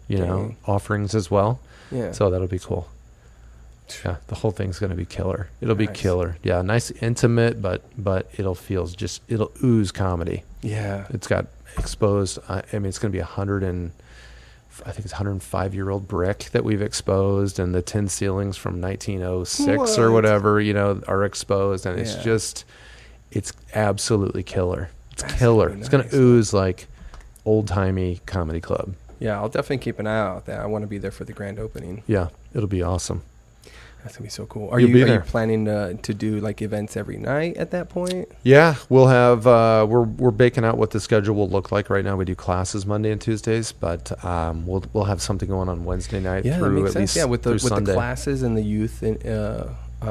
offerings as well. Yeah. So that'll be cool. Yeah, the whole thing's going to be killer. It'll be killer. Yeah, nice, intimate, but it'll ooze comedy. Yeah. It's got exposed. It's going to be 105-year-old brick that we've exposed, and the tin ceilings from 1906 or whatever, are exposed, and it's just. It's absolutely killer. It's killer. It's going to ooze like old-timey comedy club. Yeah, I'll definitely keep an eye out there. I want to be there for the grand opening. Yeah, it'll be awesome. That's going to be so cool. Are you planning to do like events every night at that point? Yeah, we'll have we're baking out what the schedule will look like. Right now we do classes Monday and Tuesdays, but we'll have something going on Wednesday night through at least with the Sunday. Classes and the youth and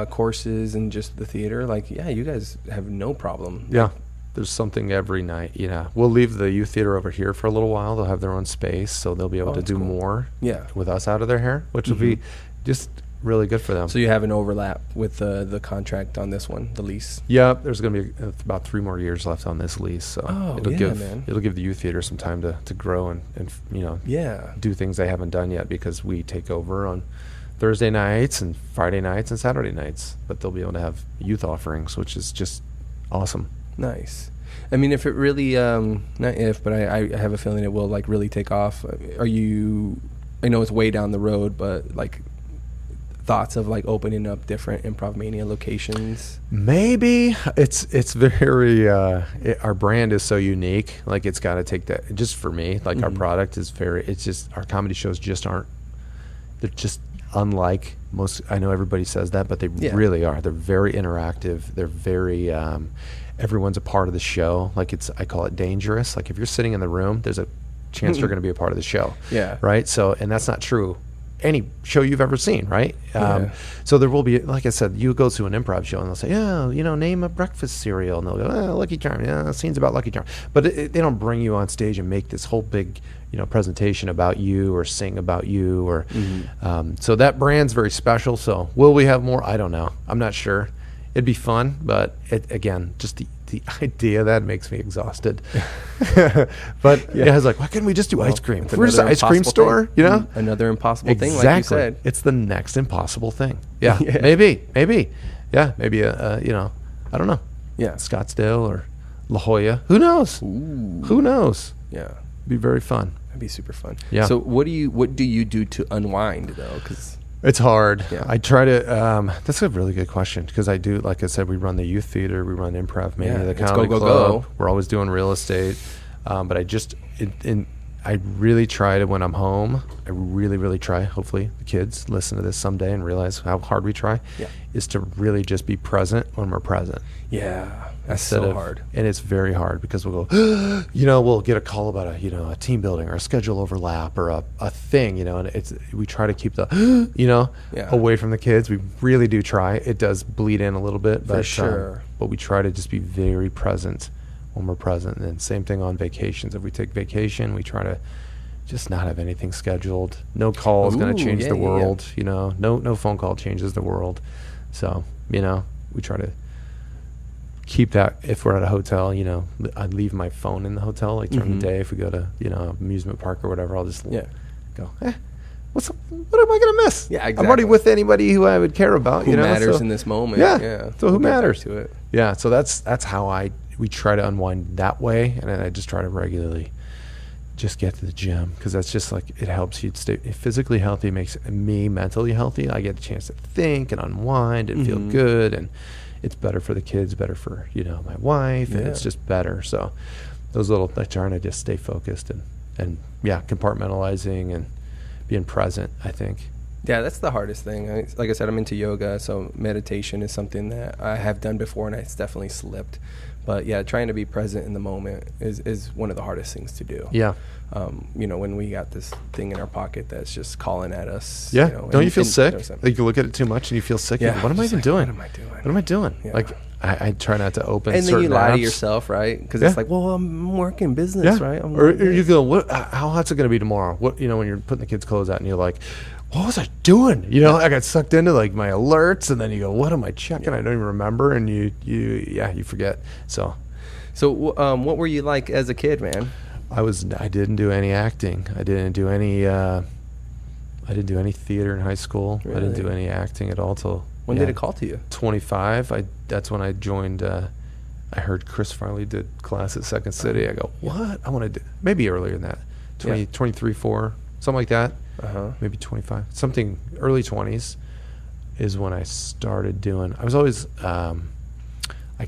courses and just the theater, you guys have no problem. Yeah, there's something every night. Yeah, we'll leave the youth theater over here for a little while. They'll have their own space, so they'll be able to do more with us out of their hair, which will be just really good for them. So you have an overlap with the contract on this one, the lease? Yeah, there's going to be about 3 more years left on this lease, so it'll give the youth theater some time to grow and do things they haven't done yet, because we take over on Thursday nights and Friday nights and Saturday nights, but they'll be able to have youth offerings, which is just awesome. Nice. I mean, if it really, not if, but I have a feeling it will really take off. I know it's way down the road, but thoughts of opening up different improvMANIA locations? Maybe. It's very, our brand is so unique. It's got to take that, just for me, our product is our comedy shows they're just unlike most. I know everybody says that, but they really are. They're very interactive. They're very everyone's a part of the show. I call it dangerous. If you're sitting in the room, there's a chance you're going to be a part of the show. Yeah. Right. So, and that's not true any show you've ever seen, right? So there will be, like I said, you go to an improv show and they'll say, name a breakfast cereal, and they'll go, Lucky Charm. Yeah, scene's about Lucky Charm. But they don't bring you on stage and make this whole big presentation about you or sing about you or so that brand's very special. So will we have more? I don't know. I'm not sure. It'd be fun, but again, just the idea of that makes me exhausted. But I was like, why couldn't we just do ice cream? Where's the ice cream store? Another impossible thing, like you said. It's the next impossible thing. Yeah, maybe. Yeah, maybe I don't know. Yeah, Scottsdale or La Jolla. Who knows? Ooh. Who knows? Yeah, it'd be very fun. It'd be super fun. Yeah. So what do you do to unwind though? Because it's hard. Yeah. I try to. That's a really good question, because I do. Like I said, we run the youth theater, we run improvMANIA, the comedy club. We're always doing real estate, but I I really try to, when I'm home, I really try, hopefully the kids listen to this someday and realize how hard we try, is to really just be present when we're present. Yeah. That's so hard. And it's very hard because we'll go, we'll get a call about a team building or a schedule overlap or a thing, and we try to keep the, away from the kids. We really do try. It does bleed in a little bit, For sure. But we try to just be very present when we're present. And then same thing on vacations. If we take vacation, we try to just not have anything scheduled. No call is going to change the world, no phone call changes the world. So, we try to keep that. If we're at a hotel, I'd leave my phone in the hotel, like during the day. If we go to, amusement park or whatever, I'll just go, what am I going to miss? Yeah, exactly. I'm already with anybody who I would care about. Who matters in this moment. Yeah. So who matters to it? Yeah. So that's how we try to unwind that way. And then I just try to regularly just get to the gym, because that's just like, it helps you stay physically healthy, makes me mentally healthy. I get a chance to think and unwind and feel good, and it's better for the kids, better for my wife, and it's just better. So those little, like, trying to just stay focused and compartmentalizing and being present, I think. Yeah, that's the hardest thing. Like I said, I'm into yoga, so meditation is something that I have done before, and it's definitely slipped. But yeah, trying to be present in the moment is one of the hardest things to do. Yeah. When we got this thing in our pocket that's just calling at us. Yeah. Don't you feel sick? Like, you look at it too much and you feel sick. Yeah. Like, what am I even doing? What am I doing? What am I doing? Yeah. Like, I try not to open and certain then you lie to apps. yourself, right? Because it's like, well, I'm working business, right? Or you go, how hot's it going to be tomorrow? What, when you're putting the kids' clothes out and you're like, what was I doing? I got sucked into like my alerts, and then you go, what am I checking? I don't even remember. And you forget. So what were you like as a kid, man? I didn't do any acting. I didn't do any theater in high school. Really? I didn't do any acting at all till. When did it call to you? 25. That's when I joined. I heard Chris Farley did class at Second City. I go, what? I want to do, maybe earlier than that. 23, 4, something like that. Maybe 25. Something early 20s is when I started doing. I was always, I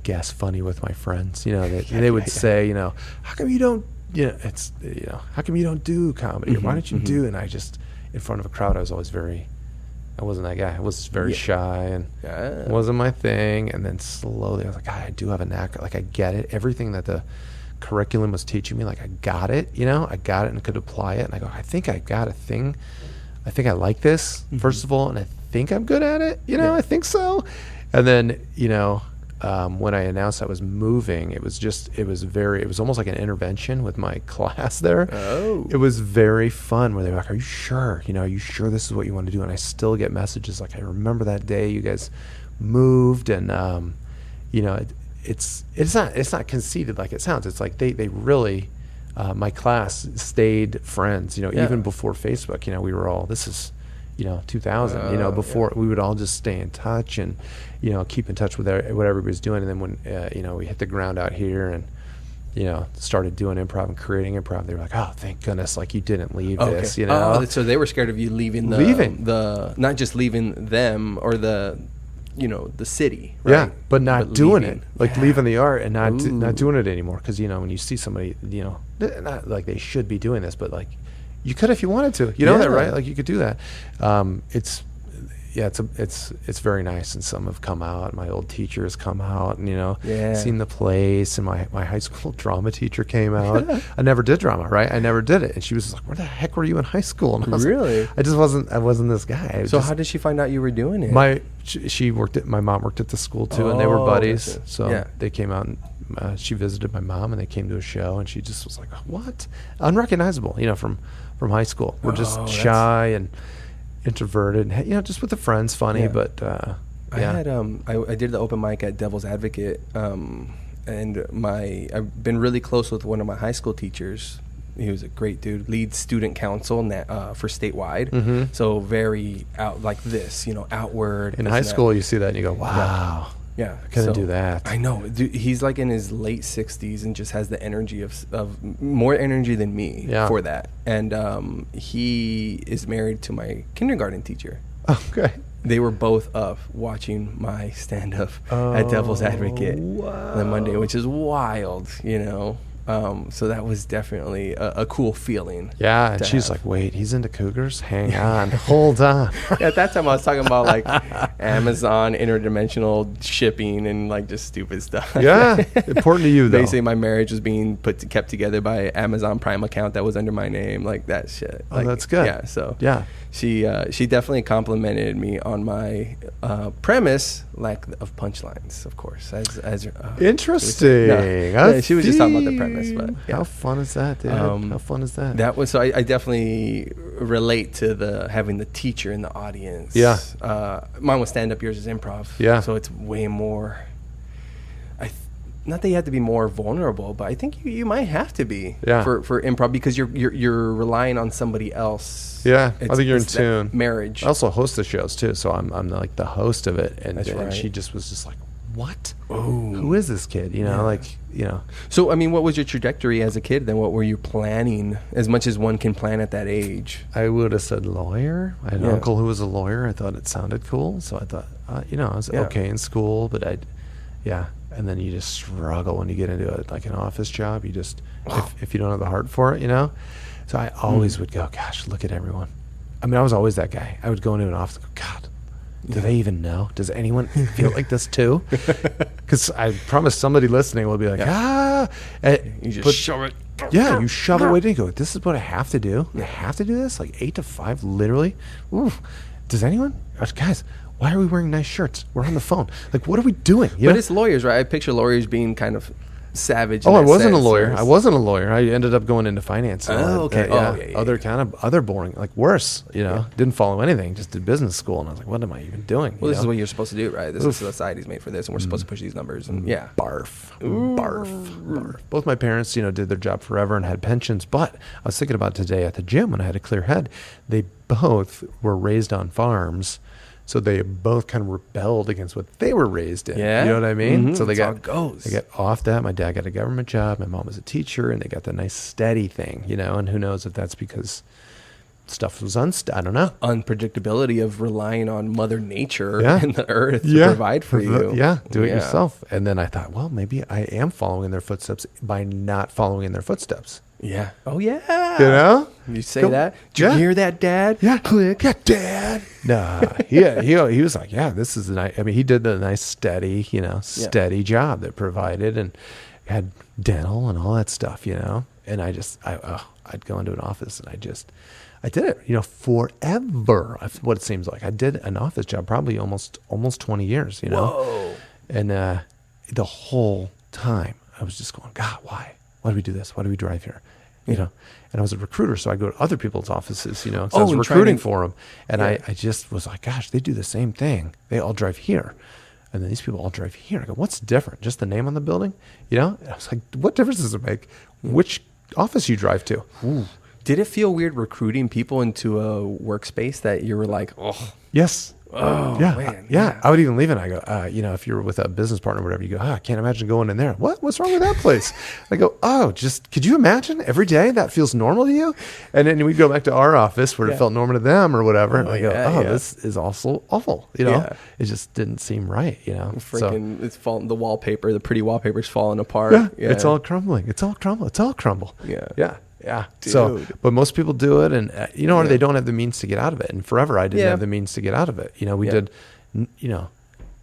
guess, funny with my friends. They would say, how come you don't, how come you don't do comedy? Or why don't you do? And I just, in front of a crowd, I wasn't that guy. I was very shy, and it wasn't my thing. And then slowly I was like, God, I do have a knack. Like, I get it. Everything that the curriculum was teaching me, like, I got it, I got it and could apply it. And I go, I think I got a thing. I think I like this, first of all, and I think I'm good at it. I think so. And then, when I announced I was moving, it was almost like an intervention with my class there. Oh. It was very fun, where they were like, are you sure? Are you sure this is what you want to do? And I still get messages like, I remember that day you guys moved, and it's not conceited like it sounds. It's like they really, my class stayed friends, even before Facebook. We were all, this is 2000, before we would all just stay in touch and, keep in touch with what everybody's doing. And then when, we hit the ground out here and, started doing improv and creating improv, they were like, oh, thank goodness, like, you didn't leave this, so they were scared of you leaving not just leaving them or the city, right? but doing it, like leaving the art and not doing it anymore. Because, when you see somebody, not like they should be doing this, but like, you could if you wanted to, that, right? Like, you could do that. It's very nice. And some have come out. My old teacher has come out and, seen the place. And my high school drama teacher came out. I never did drama, right? I never did it. And she was like, where the heck were you in high school? And I was really? Like, I wasn't this guy. So how did she find out you were doing it? My mom worked at the school too, and they were buddies. So they came out and she visited my mom, and they came to a show, and she just was like, what? Unrecognizable, from high school. We're just shy and introverted, just with the friends, funny, but I had I did the open mic at Devil's Advocate, and I've been really close with one of my high school teachers. He was a great dude, lead student council for statewide. So very out like this, outward. In high school, you see that and you go, wow. Yeah, I couldn't do that. I know. Dude, he's like in his late 60s and just has the energy of more energy than me for that. And he is married to my kindergarten teacher. Okay. They were both up watching my stand-up at Devil's Advocate on Monday, which is wild, So that was definitely a cool feeling. Yeah, and she's like, wait, he's into cougars? Hang on, hold on. At that time, I was talking about like Amazon interdimensional shipping and like just stupid stuff. Yeah, important to you though. Basically, my marriage was being kept together by Amazon Prime account that was under my name, like that shit. Oh, like, that's good. Yeah, so yeah, she definitely complimented me on my premise, lack of punchlines, of course. Interesting. She was just talking about the premise, but yeah. How fun is that, dude? How fun is that? That was so. I definitely relate to having the teacher in the audience. Yeah. Mine was stand up. Yours is improv. Yeah. So it's way more. Not that you have to be more vulnerable, but I think you might have to be for improv because you're relying on somebody else. Yeah, I think you're in tune. Marriage. I also host the shows too, so I'm like the host of it, and right. she just was just like, "What? Ooh. Who is this kid?" You know, So I mean, what was your trajectory as a kid? Then what were you planning? As much as one can plan at that age. I would have said lawyer. I had an uncle who was a lawyer. I thought it sounded cool, so I thought, I was okay in school, but and then you just struggle when you get into like an office job. You just, if you don't have the heart for it, So I always would go, gosh, look at everyone. I mean, I was always that guy. I would go into an office and go, God, do they even know? Does anyone feel like this too? Because I promise somebody listening will be like, you just shove it. Yeah, you shove it away. You go, this is what I have to do. I have to do this, like 8 to 5, literally. Ooh. Does anyone? Guys, why are we wearing nice shirts? We're on the phone. Like, what are we doing? But it's lawyers, right? I picture lawyers being kind of savage. I wasn't a lawyer. I ended up going into finance. Oh, okay. Other boring, like worse, didn't follow anything, just did business school. And I was like, what am I even doing? Well, this is what you're supposed to do, right? This is society's made for this, and we're supposed to push these numbers. And barf. Both my parents, did their job forever and had pensions. But I was thinking about today at the gym when I had a clear head. They both were raised on farms. So they both kind of rebelled against what they were raised in. Yeah. You know what I mean? Mm-hmm. So they got off that. My dad got a government job. My mom was a teacher, and they got the nice steady thing, and who knows if that's because stuff was I don't know. Unpredictability of relying on Mother Nature and the earth to provide for you. Do it yourself. And then I thought, well, maybe I am following in their footsteps by not following in their footsteps. Yeah. Oh, yeah. You say that? Did you hear that, Dad? Yeah. Click. Yeah, Dad. Nah. He was like, this is nice. I mean, he did the nice, steady, steady job that provided and had dental and all that stuff, And I'd go into an office and I did it, forever. What it seems like. I did an office job probably almost 20 years, Whoa. And the whole time I was just going, God, why? Why do we do this? Why do we drive here? And I was a recruiter, so I go to other people's offices, because I was recruiting for them. And I just was like, gosh, they do the same thing. They all drive here. And then these people all drive here. I go, what's different? Just the name on the building? And I was like, what difference does it make which office you drive to? Ooh. Did it feel weird recruiting people into a workspace that you were like, oh. Yes. Oh, yeah, man. Yeah. I would even leave it. And I go, if you're with a business partner or whatever, you go, I can't imagine going in there. What's wrong with that place? I go, could you imagine every day that feels normal to you? And then we'd go back to our office where it felt normal to them or whatever. And I go, this is also awful. It just didn't seem right, Freaking, it's falling, the wallpaper, the pretty wallpaper's falling apart. Yeah. It's all crumbling. It's all crumble. Yeah. Yeah. Dude. So, but most people do it, and or they don't have the means to get out of it. And forever, I didn't have the means to get out of it. We did,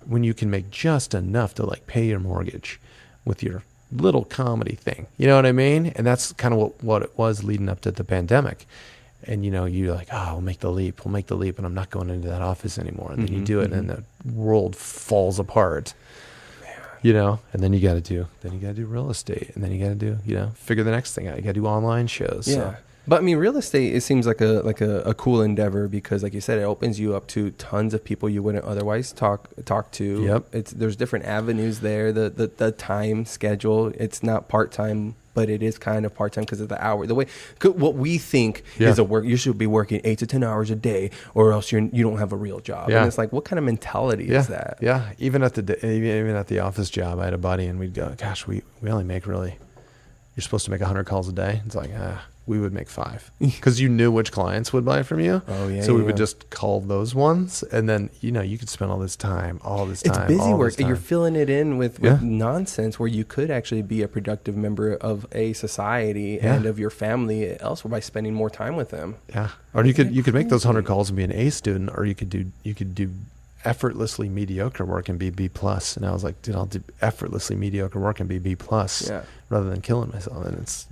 when you can make just enough to like pay your mortgage with your little comedy thing. You know what I mean? And that's kind of what it was leading up to the pandemic. And you're like, we'll make the leap, and I'm not going into that office anymore. And then you do it, and the world falls apart. And then you got to do real estate, and then you got to do, figure the next thing out. You got to do online shows. Yeah. So. But I mean, real estate, it seems like a cool endeavor because, like you said, it opens you up to tons of people you wouldn't otherwise talk to. Yep. There's different avenues there. The time schedule, it's not part-time, but it is kind of part-time because of the hour. The way what we think is you should be working 8 to 10 hours a day, or else you don't have a real job. Yeah. And it's like, what kind of mentality is that? Yeah. Even at the office job, I had a buddy, and we'd go, gosh, we only make really. You're supposed to make 100 calls a day. It's like, we would make 5 because you knew which clients would buy from you. Oh yeah. So we would just call those ones, and then you could spend all this time. It's busy work. You're filling it in with nonsense where you could actually be a productive member of a society and of your family elsewhere by spending more time with them. Yeah. Or you could make those 100 calls and be an A student, or you could do effortlessly mediocre work and be B+. And I was like, dude, I'll do effortlessly mediocre work and be B+, rather than killing myself. And it's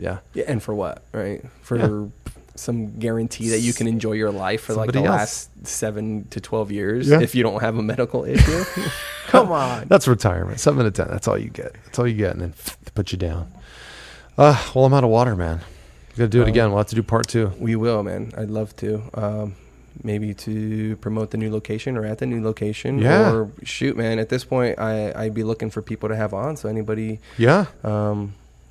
and for what, right? For some guarantee that you can enjoy your life for like the last 7 to 12 years if you don't have a medical issue. Come on. That's retirement. 7 to 10. That's all you get. And then put you down. Well, I'm out of water, man. You got to do it again. We'll have to do part 2. We will, man. I'd love to. Maybe to promote the new location or at the new location. Yeah. Or shoot, man. At this point, I'd be looking for people to have on. So anybody. Yeah.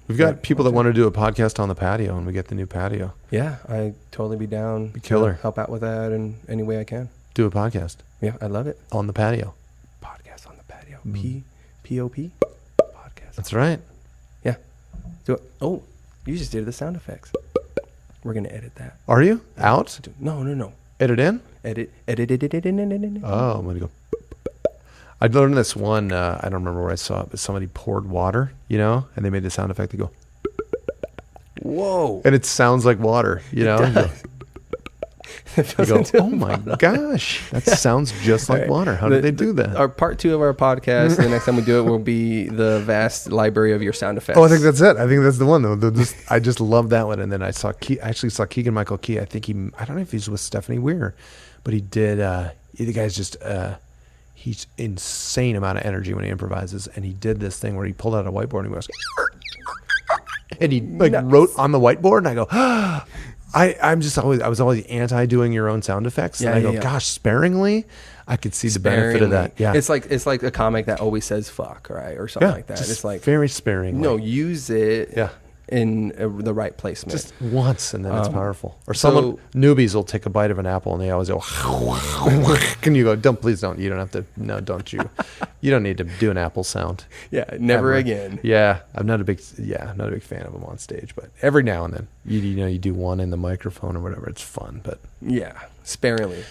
We've got people that want to do a podcast on the patio when we get the new patio. Yeah. I'd totally be down. Be killer. Help out with that in any way I can. Do a podcast. Yeah. I love it. On the patio. Podcast on the patio. P-O-P? Podcast. That's right. Yeah. Do it. Oh, you just did the sound effects. We're going to edit that. Are you? Out? No. Edit in? Edit. Oh, I'm going to go. I learned this one, I don't remember where I saw it, but somebody poured water, and they made the sound effect to go. Whoa. And it sounds like water, You go, oh my gosh, that sounds just like water. How did they do that? Our part 2 of our podcast, the next time we do it, will be the vast library of your sound effects. Oh, I think that's it. I think that's the one, though. I just love that one. And then I actually saw Keegan-Michael Key. I don't know if he's with Stephanie Weir, but he did, the guy's just, he's insane amount of energy when he improvises. And he did this thing where he pulled out a whiteboard and he goes, and he wrote on the whiteboard, and I go, I was always anti doing your own sound effects. And I go, gosh, sparingly, I could see the benefit of that. Yeah. It's like a comic that always says fuck, right? Or something like that. It's like very sparingly. No, use it in the right placement. Just once, and then it's powerful. Or newbies will take a bite of an apple and they always go, and you go, please don't. You don't have to. No, don't you. You don't need to do an apple sound. Yeah, never again. Yeah, I'm not a big fan of them on stage, but every now and then, you do one in the microphone or whatever. It's fun, but yeah, sparingly.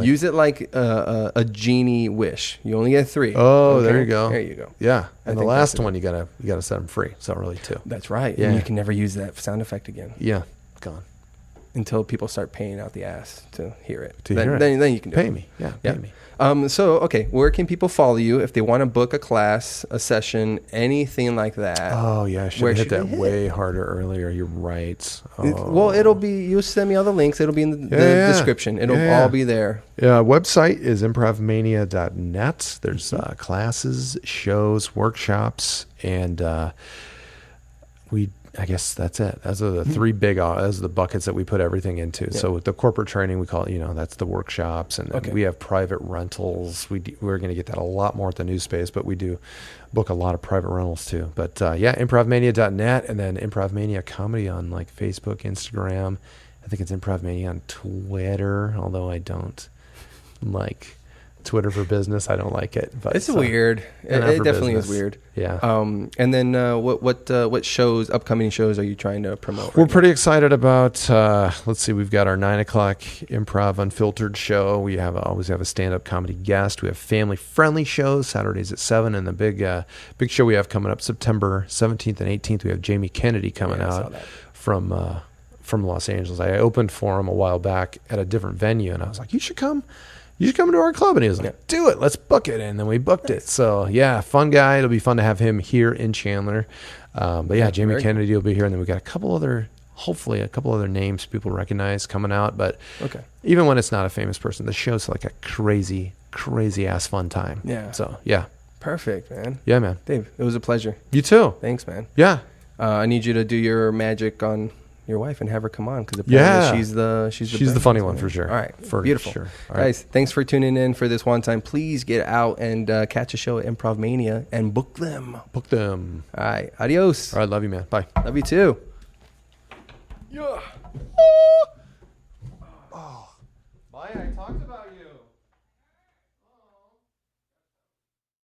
Use it like a genie wish. You only get 3. Oh, okay? There you go. There you go. Yeah, and the last one you gotta set them free. So really 2. That's right. Yeah, and you can never use that sound effect again. Yeah, gone. Until people start paying out the ass to hear it. Then you can pay me. Yeah, pay me. So, okay, where can people follow you if they want to book a class, a session, anything like that? Oh, yeah, I should have hit that way harder earlier. You're right. Well, you'll send me all the links. It'll be in the description. It'll all be there. Yeah, website is improvMANIA.net. There's classes, shows, workshops, and I guess that's it. Those are the 3 big, those are the buckets that we put everything into. Yeah. So with the corporate training, we call it, that's the workshops, and we have private rentals. We're going to get that a lot more at the new space, but we do book a lot of private rentals too. But improvmania.net, and then improvMANIA comedy on like Facebook, Instagram. I think it's improvMANIA on Twitter, although I don't like Twitter for business. I don't like it, but it's weird. It definitely is weird. Yeah. And then what upcoming shows are you trying to promote? We're pretty excited about. Let's see. We've got our 9:00 Improv Unfiltered show. We always have a stand-up comedy guest. We have family-friendly shows Saturdays at 7, and the big show we have coming up September 17th and 18th. We have Jamie Kennedy coming out from Los Angeles. I opened for him a while back at a different venue, and I was like, "You should come to our club." And he was like, "Do it, let's book it." And then we booked it. So yeah, fun guy. It'll be fun to have him here in Chandler. But yeah, Jamie Kennedy will be here. And then we got hopefully a couple other names people recognize coming out. But even when it's not a famous person, the show's like a crazy ass fun time. Yeah. So yeah. Perfect, man. Yeah, man. Dave, it was a pleasure. You too. Thanks, man. Yeah. I need you to do your magic on your wife and have her come on, because apparently she's the funny one for sure. All right, beautiful. Sure. All right. Guys, thanks for tuning in for this one time. Please get out and catch a show at improvMANIA and book them. All right, adios. All right, love you, man. Bye. Love you too. Yeah. Oh, Maya, I talked about